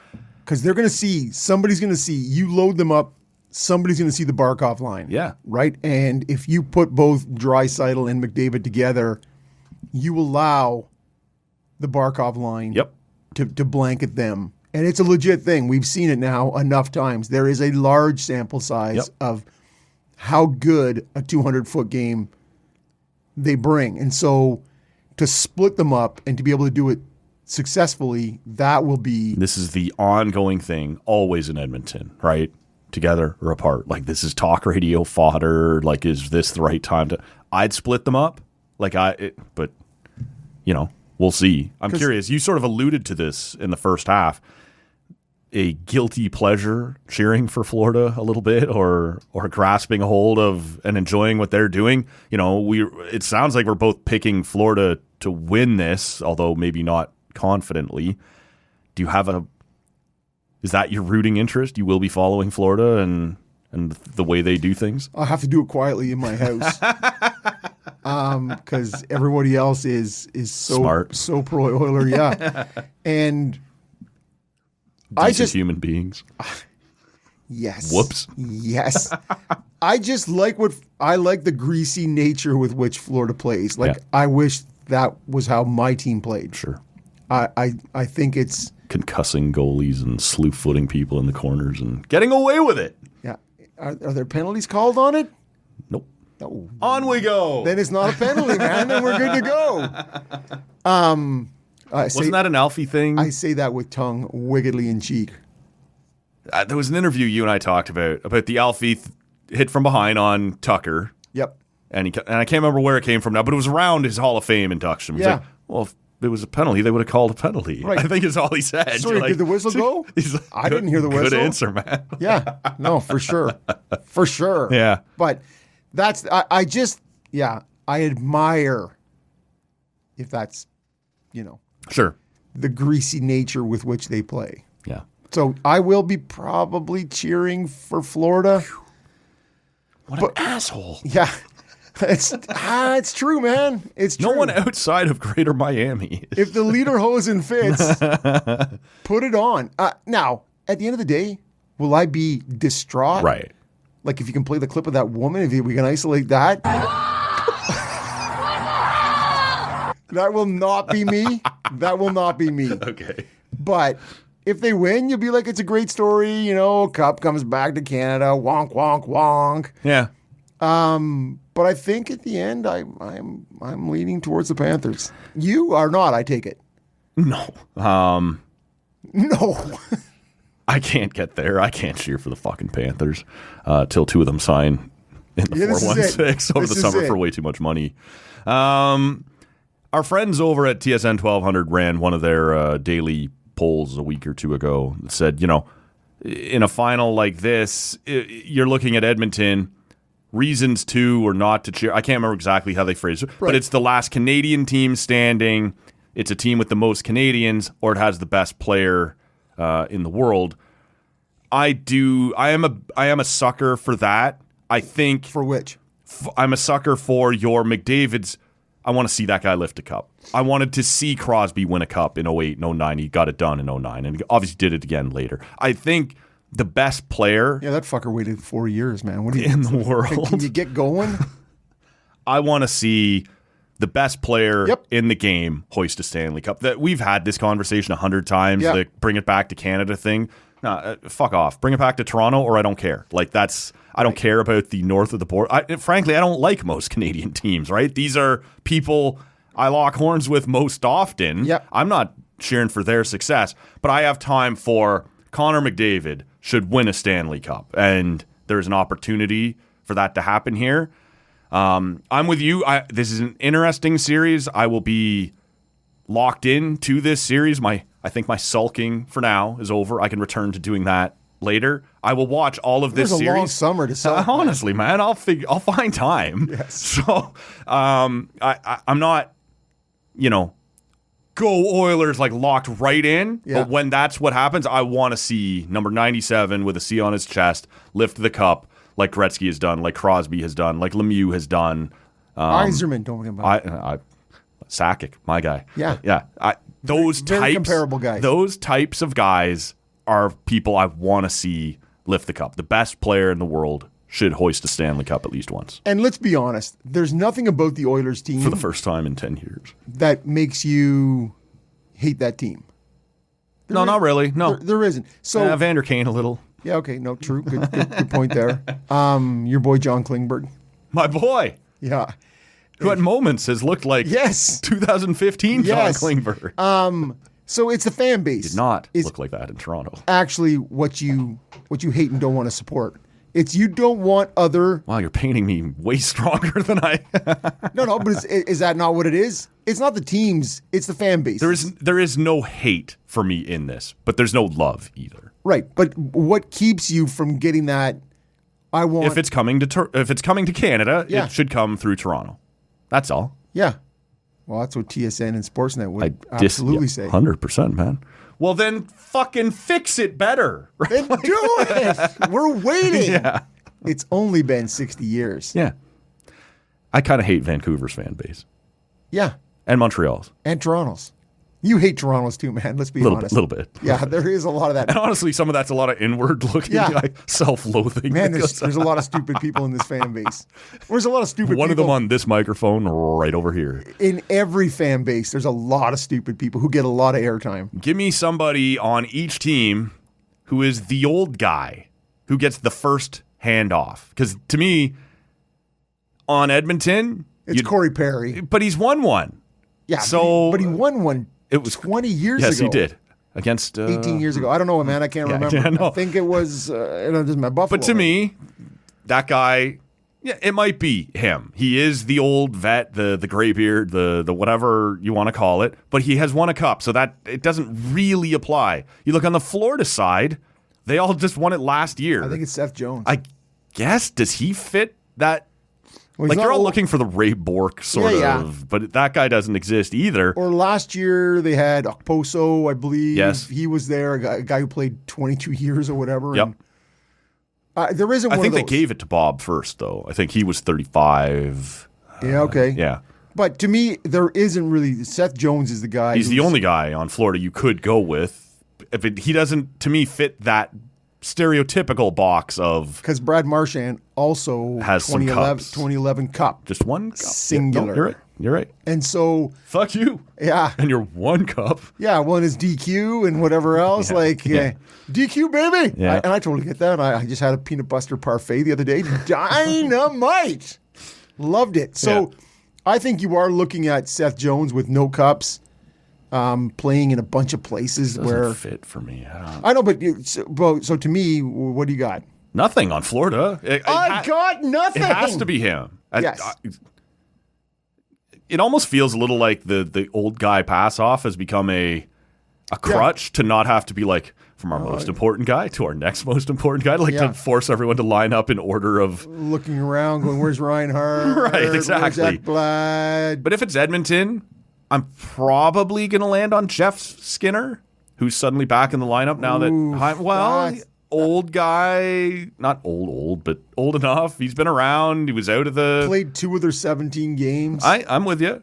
Because they're going to see, somebody's going to see, you load them up, somebody's going to see the Barkov line. Yeah. Right? And if you put both Draisaitl and McDavid together, you allow the Barkov line to blanket them. And it's a legit thing. We've seen it now enough times. There is a large sample size of how good a 200-foot game they bring. And so to split them up and to be able to do it successfully, that will be... This is the ongoing thing always in Edmonton, right? Together or apart. Like, this is talk radio fodder. Like, is this the right time to... I'd split them up. But, you know, we'll see. I'm curious. You sort of alluded to this in the first half. A guilty pleasure cheering for Florida a little bit or grasping a hold of and enjoying what they're doing. You know, it sounds like we're both picking Florida to win this, although maybe not confidently. Do you have is that your rooting interest? You will be following Florida and the way they do things? I'll have to do it quietly in my house. Because everybody else is so smart, so pro Oiler, yeah. And decent human beings. Yes. Whoops. Yes. I just like the greasy nature with which Florida plays. Like I wish that was how my team played. Sure. I think it's concussing goalies and slew-footing people in the corners and getting away with it. Yeah. Are there penalties called on it? Nope. No. On we go. Then it's not a penalty, man. Then we're good to go. Wasn't that an Alfie thing? I say that with tongue wickedly in cheek. There was an interview you and I talked about the Alfie hit from behind on Tucker. Yep. And I can't remember where it came from now, but it was around his Hall of Fame induction. It was like, well, if it was a penalty, they would have called a penalty. Right. I think is all he said. Sorry, did the whistle go? I didn't hear the whistle. Good answer, man. Yeah. No, for sure. For sure. Yeah. But I admire if that's, Sure. the greasy nature with which they play. Yeah. So I will be probably cheering for Florida. What an asshole. Yeah. It's true, man. It's true. No one outside of Greater Miami. If the lederhosen fits, put it on. Now, at the end of the day, will I be distraught? Right. Like if you can play the clip of that woman, if we can isolate that. That will not be me. That will not be me. Okay. But if they win, you'll be like, it's a great story. You know, Cup comes back to Canada. Wonk, wonk, wonk. Yeah. But I think at the end, I'm leaning towards the Panthers. You are not, I take it. No. No. I can't get there. I can't cheer for the fucking Panthers till two of them sign in the 416 over the summer for way too much money. Our friends over at TSN 1200 ran one of their daily polls a week or two ago that said, you know, in a final like this, you're looking at Edmonton, reasons to or not to cheer. I can't remember exactly how they phrased it, but it's the last Canadian team standing. It's a team with the most Canadians, or it has the best player in the world. I am a sucker for that. I think For which? I'm a sucker for your McDavid's. I want to see that guy lift a cup. I wanted to see Crosby win a cup in 08 and 09. He got it done in 09 and he obviously did it again later. I think the best player Yeah, that fucker waited 4 years, man. What do you in the world. Can you get going? I want to see the best player Yep. in the game hoist a Stanley Cup. That we've had this conversation 100 times. Yeah. The bring it back to Canada thing. No, fuck off. Bring it back to Toronto, or I don't care. Like I don't care about the north of the border. Frankly, I don't like most Canadian teams. Right? These are people I lock horns with most often. Yep. I'm not cheering for their success, but I have time for Connor McDavid should win a Stanley Cup, and there's an opportunity for that to happen here. I'm with you. This is an interesting series. I will be locked in to this series. I think my sulking for now is over. I can return to doing that later. I will watch all of this There's a series. long summer to sulk. Honestly, man, I'll find time. Yes. So I'm not, go Oilers like locked right in. Yeah. But when that's what happens, I want to see number 97 with a C on his chest lift the cup like Gretzky has done, like Crosby has done, like Lemieux has done. Yzerman, don't forget about Sakic, my guy. Yeah. Yeah. Those Very types, comparable guys. Those types of guys are people I want to see lift the cup. The best player in the world should hoist a Stanley Cup at least once. And let's be honest, there's nothing about the Oilers team For the first time in 10 years. that makes you hate that team. No, not really. No. There isn't. So Vander Kane a little. yeah, okay, no, true. Good point there. Your boy John Klingberg. My boy, Yeah. who at moments has looked like Yes. 2015 Yes. John Klingberg. So it's the fan base. Did not is look like that in Toronto. actually what you hate and don't want to support. It's you don't want other. Wow, you're painting me way stronger than I. No, but is that not what it is? It's not the teams. It's the fan base. There is no hate for me in this, but there's no love either. Right, but what keeps you from getting that? I want. If it's coming to Canada, Yeah. it should come through Toronto. That's all. Yeah. Well, that's what TSN and Sportsnet would absolutely say. 100%, man. Well, then fucking fix it better. Right? Then do it. We're waiting. Yeah. It's only been 60 years. Yeah. I kind of hate Vancouver's fan base Yeah. and Montreal's. And Toronto's. You hate Toronto's too, man. Let's be honest. Little bit. Yeah, there is a lot of that. And honestly, some of that's a lot of inward looking, Yeah. like self-loathing. Man, there's a lot of stupid people in this fan base. There's a lot of stupid One people. of them on this microphone right over here. In every fan base, there's a lot of stupid people who get a lot of airtime. Give me somebody on each team who is the old guy who gets the first handoff. Because to me, on Edmonton, It's Corey Perry. but he's won one. Yeah, So- but he won one. It was 20 years ago. Yes, he did against 18 years ago. I don't know, man. I can't remember. yeah, no. I think it was just my Buffalo. But to me, that guy, yeah, it might be him. He is the old vet, the graybeard, the whatever you want to call it. But he has won a cup, so that it doesn't really apply. You look on the Florida side; they all just won it last year. I think it's Seth Jones. I guess, does he fit that Well, he's like not you're all old. looking for the Ray Bourque sort Yeah, of, but that guy doesn't exist either. Or last year they had Okposo, I believe. Yes. He was there, a guy who played 22 years or whatever. Yep. And, there isn't I one think of they those. gave it to Bob first, though. I think he was 35. Yeah, okay. Yeah. But to me, there isn't really. Seth Jones is the guy. He's the who's- only guy on Florida you could go with. He doesn't, to me, fit that stereotypical box of Because Brad Marchand also Has some 2011 Cup. just one cup. Singular. Yeah, no, you're right. You're right. And so, Fuck you. yeah. And your one cup. Yeah, well, and his DQ and whatever else. DQ, baby. Yeah. And I totally get that. I just had a peanut butter parfait the other day. Dynamite. Loved it. So Yeah. I think you are looking at Seth Jones with no cups, playing in a bunch of places Doesn't where. fit for me. I know, but so to me, what do you got? Nothing on Florida. I got nothing. It has to be him. Yes. It almost feels a little like the old guy pass off has become a crutch to not have to be like from our most important guy to our next most important guy, like Yeah. to force everyone to line up in order of. Looking around, going, "Where's Reinhardt? Right, Where's exactly. that Blood?" But if it's Edmonton, I'm probably going to land on Jeff Skinner, who's suddenly back in the lineup now that's- old guy, not old, but old enough. He's been around. He was out of the. Played 2 of their 17 games. I'm with you,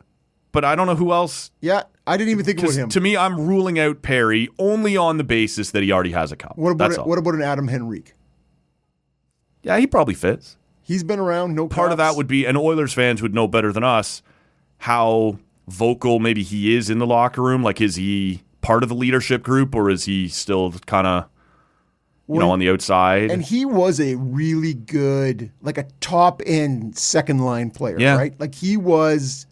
but I don't know who else. Yeah, I didn't even think about him. To me, I'm ruling out Perry only on the basis that he already has a cup. What That's all. about an Adam Henrique? Yeah, he probably fits. He's been around. No Part of cups. that would be, and Oilers fans would know better than us, how vocal maybe he is in the locker room. Like, is he part of the leadership group, or is he still kind of, on the outside? And he was a really good, like a top end second line player, Yeah. right? Like he was,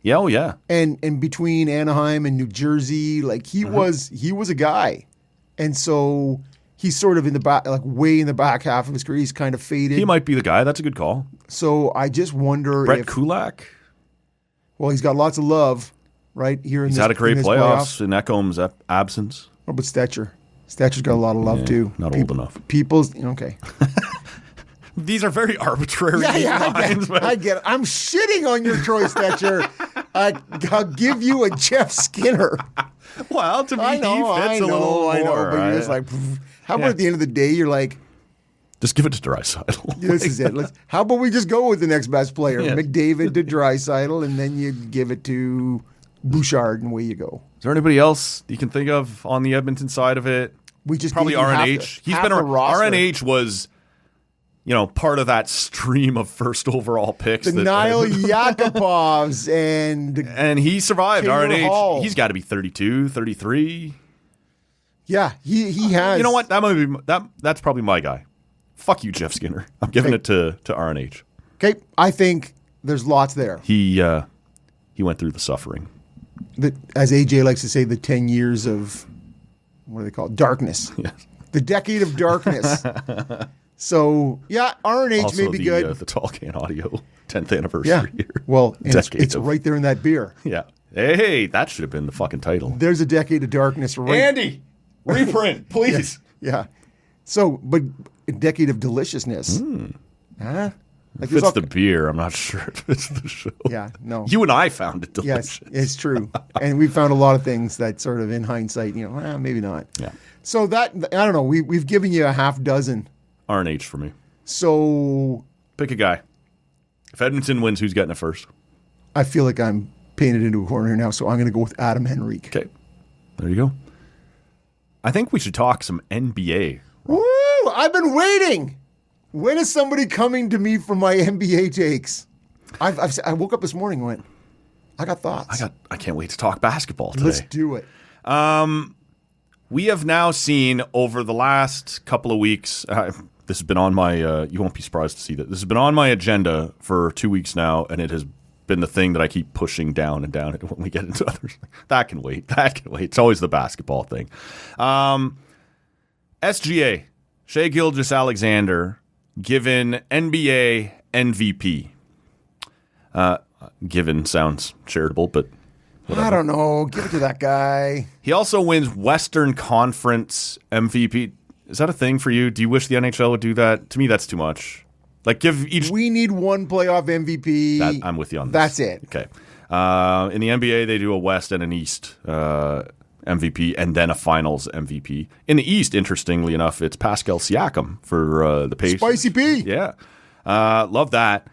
Yeah, oh yeah. and between Anaheim and New Jersey, like he was a guy, and so he's sort of in the back, like way in the back half of his career. He's kind of faded. He might be the guy. That's a good call. So I just wonder Brett if Kulak. well, he's got lots of love, right here in He's this, had a great in this playoffs in Ekholm's absence. What about Stetcher? Stetcher's got a lot of love too. Not old enough. People's okay. These are very arbitrary Yeah, lines. I get it. I'm shitting on your Troy Stetcher. I'll give you a Jeff Skinner. Well, to me, I know, he fits a little I know, more. but you're just like, how about at the end of the day, you're like, just give it to Draisaitl. this is it. How about we just go with the next best player, Yeah. McDavid to Draisaitl, and then you give it to Bouchard, and away you go. Is there anybody else you can think of on the Edmonton side of it? We just Probably gave you RNH. He's half been the roster. RNH was, part of that stream of first overall picks. The Niall Yakupovs and he survived Taylor RNH. Hall. He's got to be 32, 33. yeah, he has. You know what? That might be that's probably my guy. Fuck you, Jeff Skinner. I'm giving it to RNH. Okay, I think there's lots there. He went through the suffering. As AJ likes to say, the 10 years of, what do they call it? Darkness. Yes. The decade of darkness. So, yeah, RNH Also may be good. The Tall Can Audio 10th anniversary Yeah. year. Well, and it's Decade of- right there in that beer. Yeah. Hey, that should have been the fucking title. There's a decade of darkness right Andy, reprint, please. Yeah. So, but a decade of deliciousness. Huh? Like If there's it's all- the beer, I'm not sure if it's the show. Yeah, no. You and I found it Yes, delicious. it's true. And we found a lot of things that sort of in hindsight, maybe not. Yeah. So that, I don't know, we've given you a half dozen. RNH for me. So Pick a guy. If Edmonton wins, who's getting it first? I feel like I'm painted into a corner here now, so I'm going to go with Adam Henrique. Okay. There you go. I think we should talk some NBA. Woo! I've been waiting. When is somebody coming to me for my NBA takes? I woke up this morning and went, I got thoughts. I can't wait to talk basketball today. Let's do it. We have now seen over the last couple of weeks, this has been on my, you won't be surprised to see that, this has been on my agenda for 2 weeks now, and it has been the thing that I keep pushing down and down when we get into others. That can wait. It's always the basketball thing. SGA, Shai Gilgeous-Alexander, given NBA MVP. Given sounds charitable, but I don't know. Give it to that guy. he also wins Western Conference MVP. Is that a thing for you? Do you wish the NHL would do that? To me, that's too much. Like give each. We need one playoff MVP. I'm with you on this. That's it. Okay. In the NBA, they do a West and an East MVP and then a Finals MVP. In the East, interestingly enough, it's Pascal Siakam for the Pacers. Spicy P. Yeah. Love that.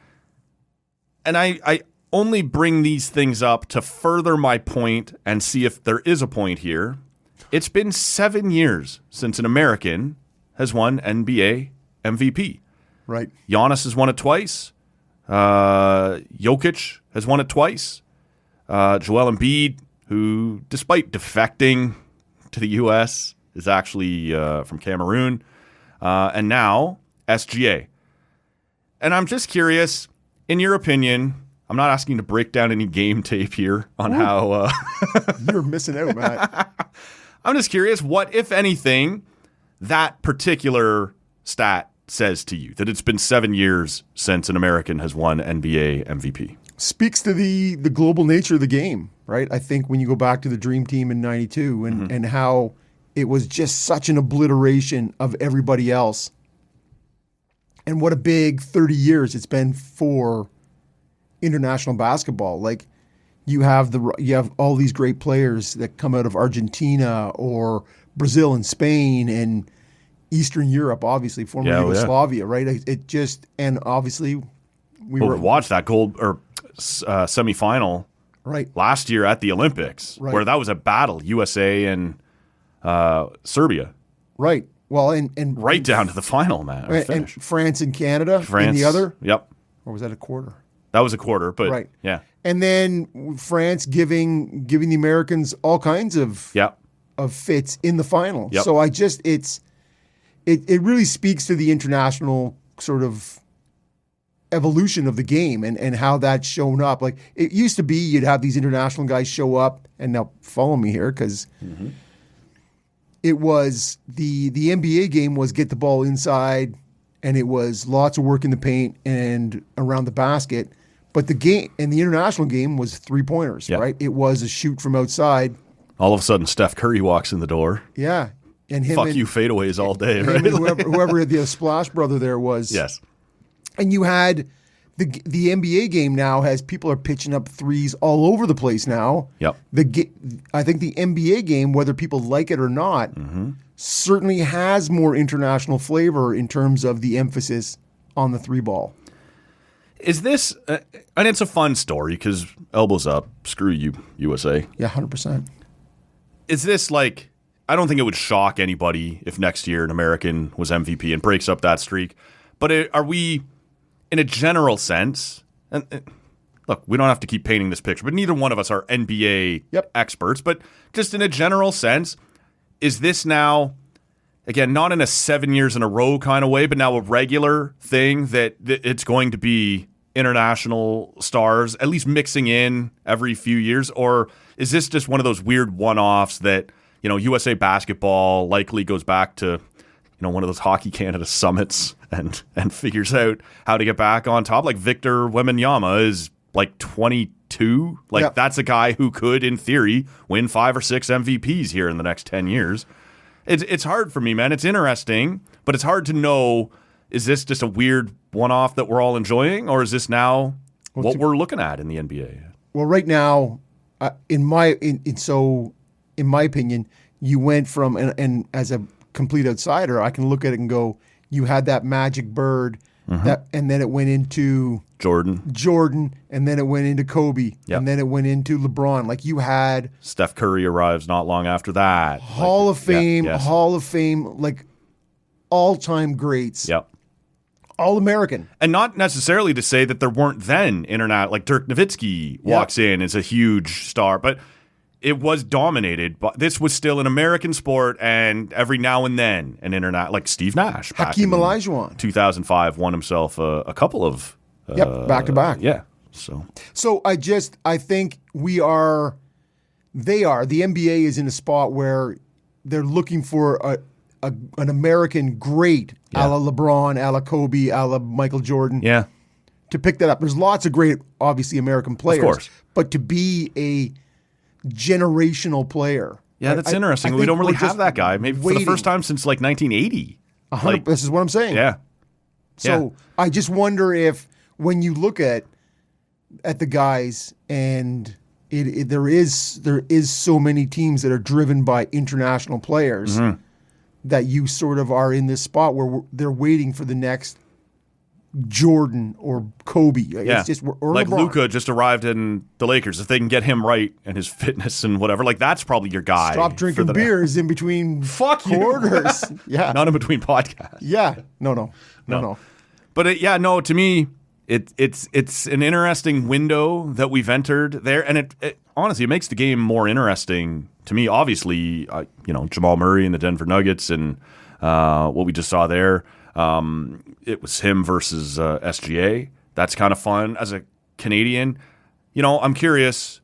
And I only bring these things up to further my point and see if there is a point here. It's been 7 years since an American has won NBA MVP. Right. Giannis has won it twice. Jokic has won it twice. Joel Embiid, who, despite defecting to the U.S., is actually from Cameroon. And now, SGA. And I'm just curious, in your opinion, I'm not asking to break down any game tape here on how... You're missing out, Matt. I'm just curious what, if anything, that particular stat says to you, that it's been 7 years since an American has won NBA MVP. Speaks to the global nature of the game, right? I think when you go back to the Dream Team in 92 and how it was just such an obliteration of everybody else. And what a big 30 years it's been for international basketball. Like you have all these great players that come out of Argentina or Brazil and Spain and Eastern Europe, obviously, former Yugoslavia, right? It just, and obviously we watched that gold or semifinal last year at the Olympics, where that was a battle, USA and Serbia. Right. Well, and right down to the final, man. And France and Canada in the other? Yep. Or was that a quarter? That was a quarter, but yeah. And then France giving the Americans all kinds of fits in the final. Yep. So it really speaks to the international sort of evolution of the game and how that's shown up. Like it used to be, you'd have these international guys show up, and now follow me here because it was the NBA game was get the ball inside, and it was lots of work in the paint and around the basket. But the game and the international game was 3-pointers, right? It was a shoot from outside. All of a sudden, Steph Curry walks in the door. Yeah. And him you fadeaways all day, right? Whoever the Splash brother there was. Yes. And you had the NBA game now has people are pitching up threes all over the place now. Yep. I think the NBA game, whether people like it or not, certainly has more international flavor in terms of the emphasis on the 3-ball. Is this, and it's a fun story because elbows up, screw you, USA. Yeah, 100%. Is this like, I don't think it would shock anybody if next year an American was MVP and breaks up that streak. But are we, in a general sense, and look, we don't have to keep painting this picture, but neither one of us are NBA experts, but just in a general sense, is this now, again, not in a 7 years in a row kind of way, but now a regular thing that it's going to be international stars, at least mixing in every few years? Or is this just one of those weird one-offs that, USA basketball likely goes back to, one of those Hockey Canada summits and figures out how to get back on top? Like Victor Wembanyama is like 22. Like that's a guy who could, in theory, win 5 or 6 MVPs here in the next 10 years. It's hard for me, man. It's interesting, but it's hard to know, is this just a weird one-off that we're all enjoying, or is this now what we're looking at in the NBA? Well, right now, in my opinion, you went from, and as a complete outsider, I can look at it and go, you had that magic bird, and then it went into Jordan, and then it went into Kobe, and then it went into LeBron. Like you had Steph Curry arrives not long after that. Hall of Fame, like all-time greats. Yep. All-American. And not necessarily to say that there weren't then like Dirk Nowitzki walks in as a huge star, but it was dominated. But this was still an American sport, and every now and then an internet, like Steve Nash. Hakeem Olajuwon. 2005 won himself a couple of back-to-back. Yeah. So I think the NBA is in a spot where they're looking for an American great, a la LeBron, a la Kobe, a la Michael Jordan. Yeah. To pick that up. There's lots of great, obviously, American players. Of course. But to be a generational player. Yeah, that's interesting. We don't really have that guy. Maybe for the first time since like 1980. This is what I'm saying. Yeah. So I just wonder if when you look at the guys and there is so many teams that are driven by international players that you sort of are in this spot where they're waiting for the next Jordan or Kobe. It's just or like LeBron. Luka just arrived in the Lakers. If they can get him right and his fitness and whatever, like that's probably your guy. Stop drinking beers in between quarters. Yeah, not in between podcasts. Yeah, no. But to me, it's an interesting window that we've entered there, and it honestly it makes the game more interesting to me. Obviously, Jamal Murray and the Denver Nuggets and what we just saw there. It was him versus SGA. That's kind of fun as a Canadian. I'm curious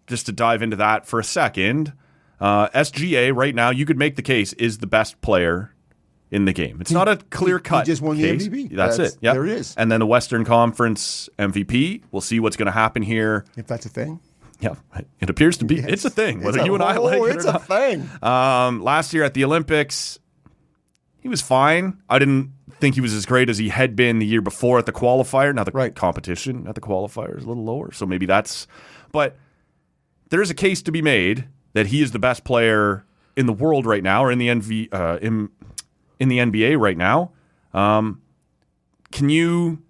just to dive into that for a second. SGA right now, you could make the case, is the best player in the game. It's not a clear-cut He just won case. the MVP. That's it. Yeah. There it is. And then the Western Conference MVP. We'll see what's going to happen here. If that's a thing. Yeah, it appears to be. Yes. It's a thing, whether It's you and I like it or it's not. a thing. Last year at the Olympics, he was fine. I didn't think he was as great as he had been the year before at the qualifier. Now the competition at the qualifier is a little lower, so maybe that's... But there is a case to be made that he is the best player in the world right now, or in the in the NBA right now. Can you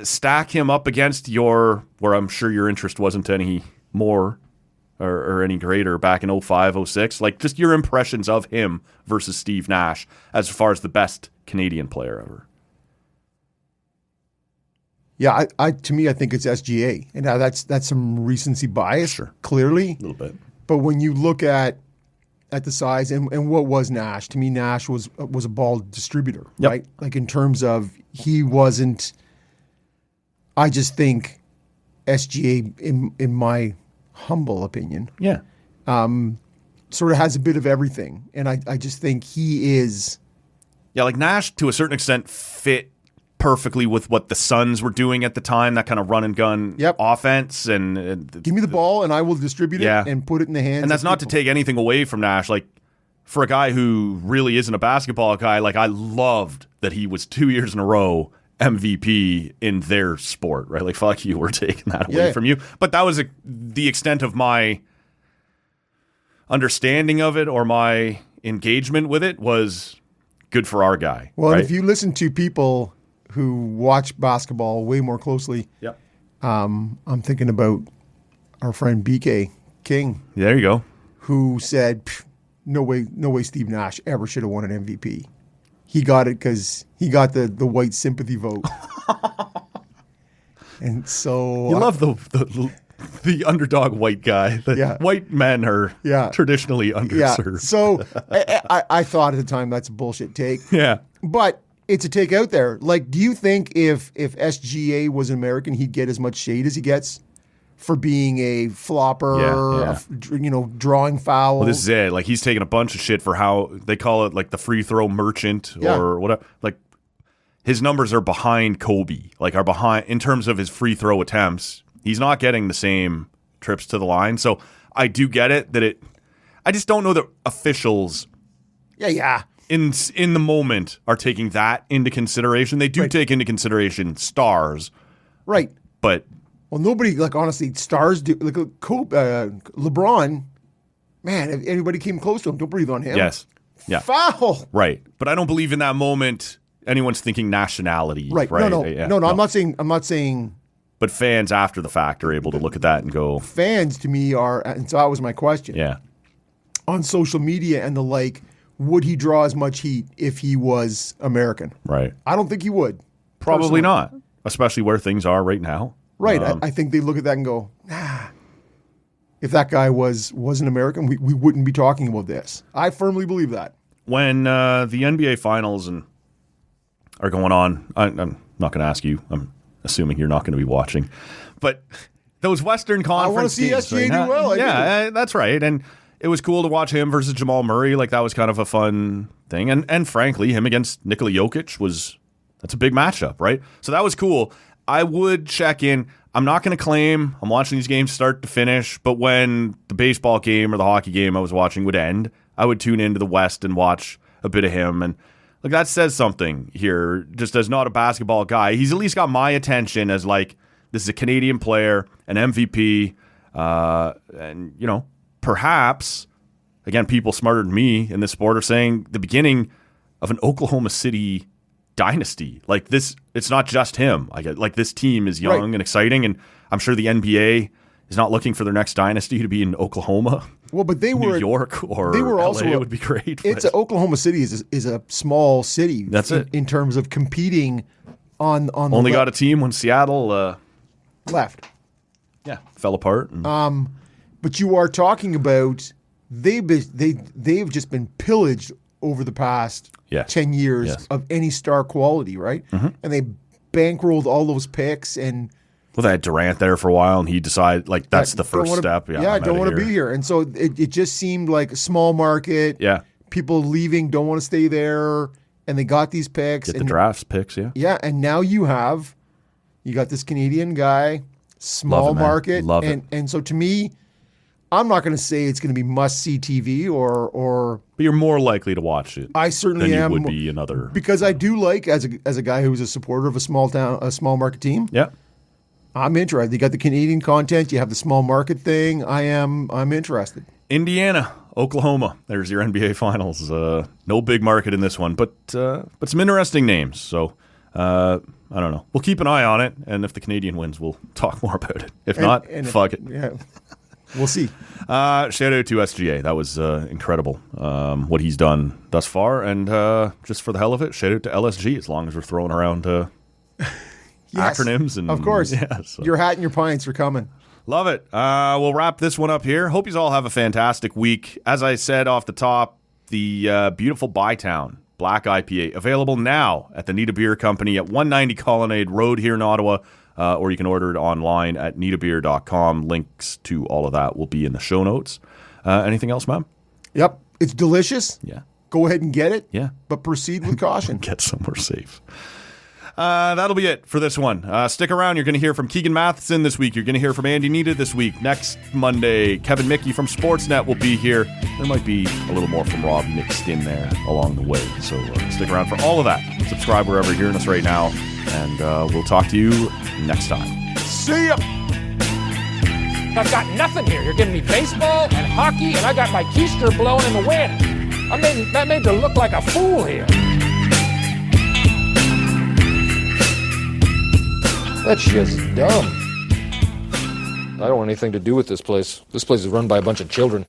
stack him up against where I'm sure your interest wasn't any more or any greater back in 05, 06? Like, just your impressions of him versus Steve Nash as far as the best Canadian player ever. Yeah, to me, I think it's SGA. And now that's some recency bias, Sure. Clearly. A little bit. But when you look at the size and what was Nash, to me, Nash was a ball distributor, right? Like in terms of he wasn't. I just think SGA, in my humble opinion, sort of has a bit of everything, and I just think he is. Yeah, like Nash to a certain extent fit perfectly with what the Suns were doing at the time, that kind of run and gun offense. And give me the ball and I will distribute it and put it in the hands. And that's not to take anything away from Nash. Like, for a guy who really isn't a basketball guy, like I loved that he was 2 years in a row MVP in their sport, right? Like, fuck you, we're taking that away from you. But that was the extent of my understanding of it, or my engagement with it was good for our guy. Well, right? if you listen to people who watch basketball way more closely, I'm thinking about our friend BK King. There you go. Who said, no way Steve Nash ever should have won an MVP. He got it because he got the white sympathy vote. And so... You love the underdog white guy. White men are traditionally underserved. Yeah. So I thought at the time that's a bullshit take. Yeah. But it's a take out there. Like, do you think if SGA was an American, he'd get as much shade as he gets for being a flopper, drawing fouls? Well, this is it. Like, he's taking a bunch of shit for how they call it, like the free throw merchant or whatever. Like, his numbers are behind Kobe. Like, are behind in terms of his free throw attempts. He's not getting the same trips to the line. So I do get it I just don't know that officials in the moment are taking that into consideration. They do take into consideration stars. Right. But well, nobody, like, honestly, stars do. Like LeBron, man, if anybody came close to him, don't breathe on him. Yes. Yeah. Foul. Right. But I don't believe in that moment anyone's thinking nationality. Right. No. I'm not saying. But fans after the fact are able to look at that and go. Fans to me are, and so that was my question. Yeah. On social media and the like, would he draw as much heat if he was American? Right. I don't think he would. Probably not, especially where things are right now. Right. I think they look at that and go, nah. If that guy wasn't American, we wouldn't be talking about this. I firmly believe that. When the NBA finals are going on, I'm not going to ask you. I'm assuming you're not going to be watching. But those Western Conference I want to see games SGA do well. That's right. And it was cool to watch him versus Jamal Murray. Like, that was kind of a fun thing. And frankly, him against Nikola Jokic that's a big matchup, right? So that was cool. I would check in. I'm not going to claim I'm watching these games start to finish, but when the baseball game or the hockey game I was watching would end, I would tune into the West and watch a bit of him. And Like, that says something here, just as not a basketball guy. He's at least got my attention as, like, this is a Canadian player, an MVP, and, you know, perhaps, again, people smarter than me in this sport are saying the beginning of an Oklahoma City dynasty. Like, this, it's not just him. Like, this team is young and exciting, and I'm sure the NBA is not looking for their next dynasty to be in Oklahoma. Well, but they were New York or they were LA also would be great. It's Oklahoma City is a small city. That's it in terms of competing on only got a team when Seattle left. Yeah, fell apart. And, but you are talking about they've just been pillaged over the past 10 years of any star quality, right? Mm-hmm. And they bankrolled all those picks and. Well, they had Durant there for a while, and he decided, like, that's the first step. I don't want to be here. And so it just seemed like a small market. Yeah. People leaving, don't want to stay there, and they got these picks. Get the drafts picks, yeah. Yeah, and now you got this Canadian guy, small market. Love it. And so to me, I'm not going to say it's going to be must-see TV or but you're more likely to watch it. I certainly am. Than you would be another. Because I do like, as a guy who's a supporter of a small market team. Yeah. I'm interested. You got the Canadian content. You have the small market thing. I'm interested. Indiana, Oklahoma. There's your NBA Finals. No big market in this one, but some interesting names. So I don't know. We'll keep an eye on it, and if the Canadian wins, we'll talk more about it. If not, fuck it. Yeah, we'll see. Shout out to SGA. That was incredible what he's done thus far, and just for the hell of it, shout out to LSG. As long as we're throwing around. Yes, acronyms and of course, so. Your hat and your pints are coming. Love it. We'll wrap this one up here. Hope you all have a fantastic week. As I said off the top, the beautiful Bytown Black IPA available now at the Nita Beer Company at 190 Colonnade Road here in Ottawa, or you can order it online at nitabeer.com. Links to all of that will be in the show notes. Anything else, ma'am? Yep, it's delicious. Yeah. Go ahead and get it. Yeah. But proceed with caution. Get somewhere safe. That'll be it for this one. Stick around. You're going to hear from Keegan Matheson this week. You're going to hear from Andy Nita this week. Next Monday, Kevin Mickey from Sportsnet will be here. There might be a little more from Rob mixed in there along the way. So stick around for all of that. Subscribe wherever you're hearing us right now. And we'll talk to you next time. See ya! I've got nothing here. You're giving me baseball and hockey, and I got my keister blowing in the wind. That made to look like a fool here. That shit's dumb. I don't want anything to do with this place. This place is run by a bunch of children.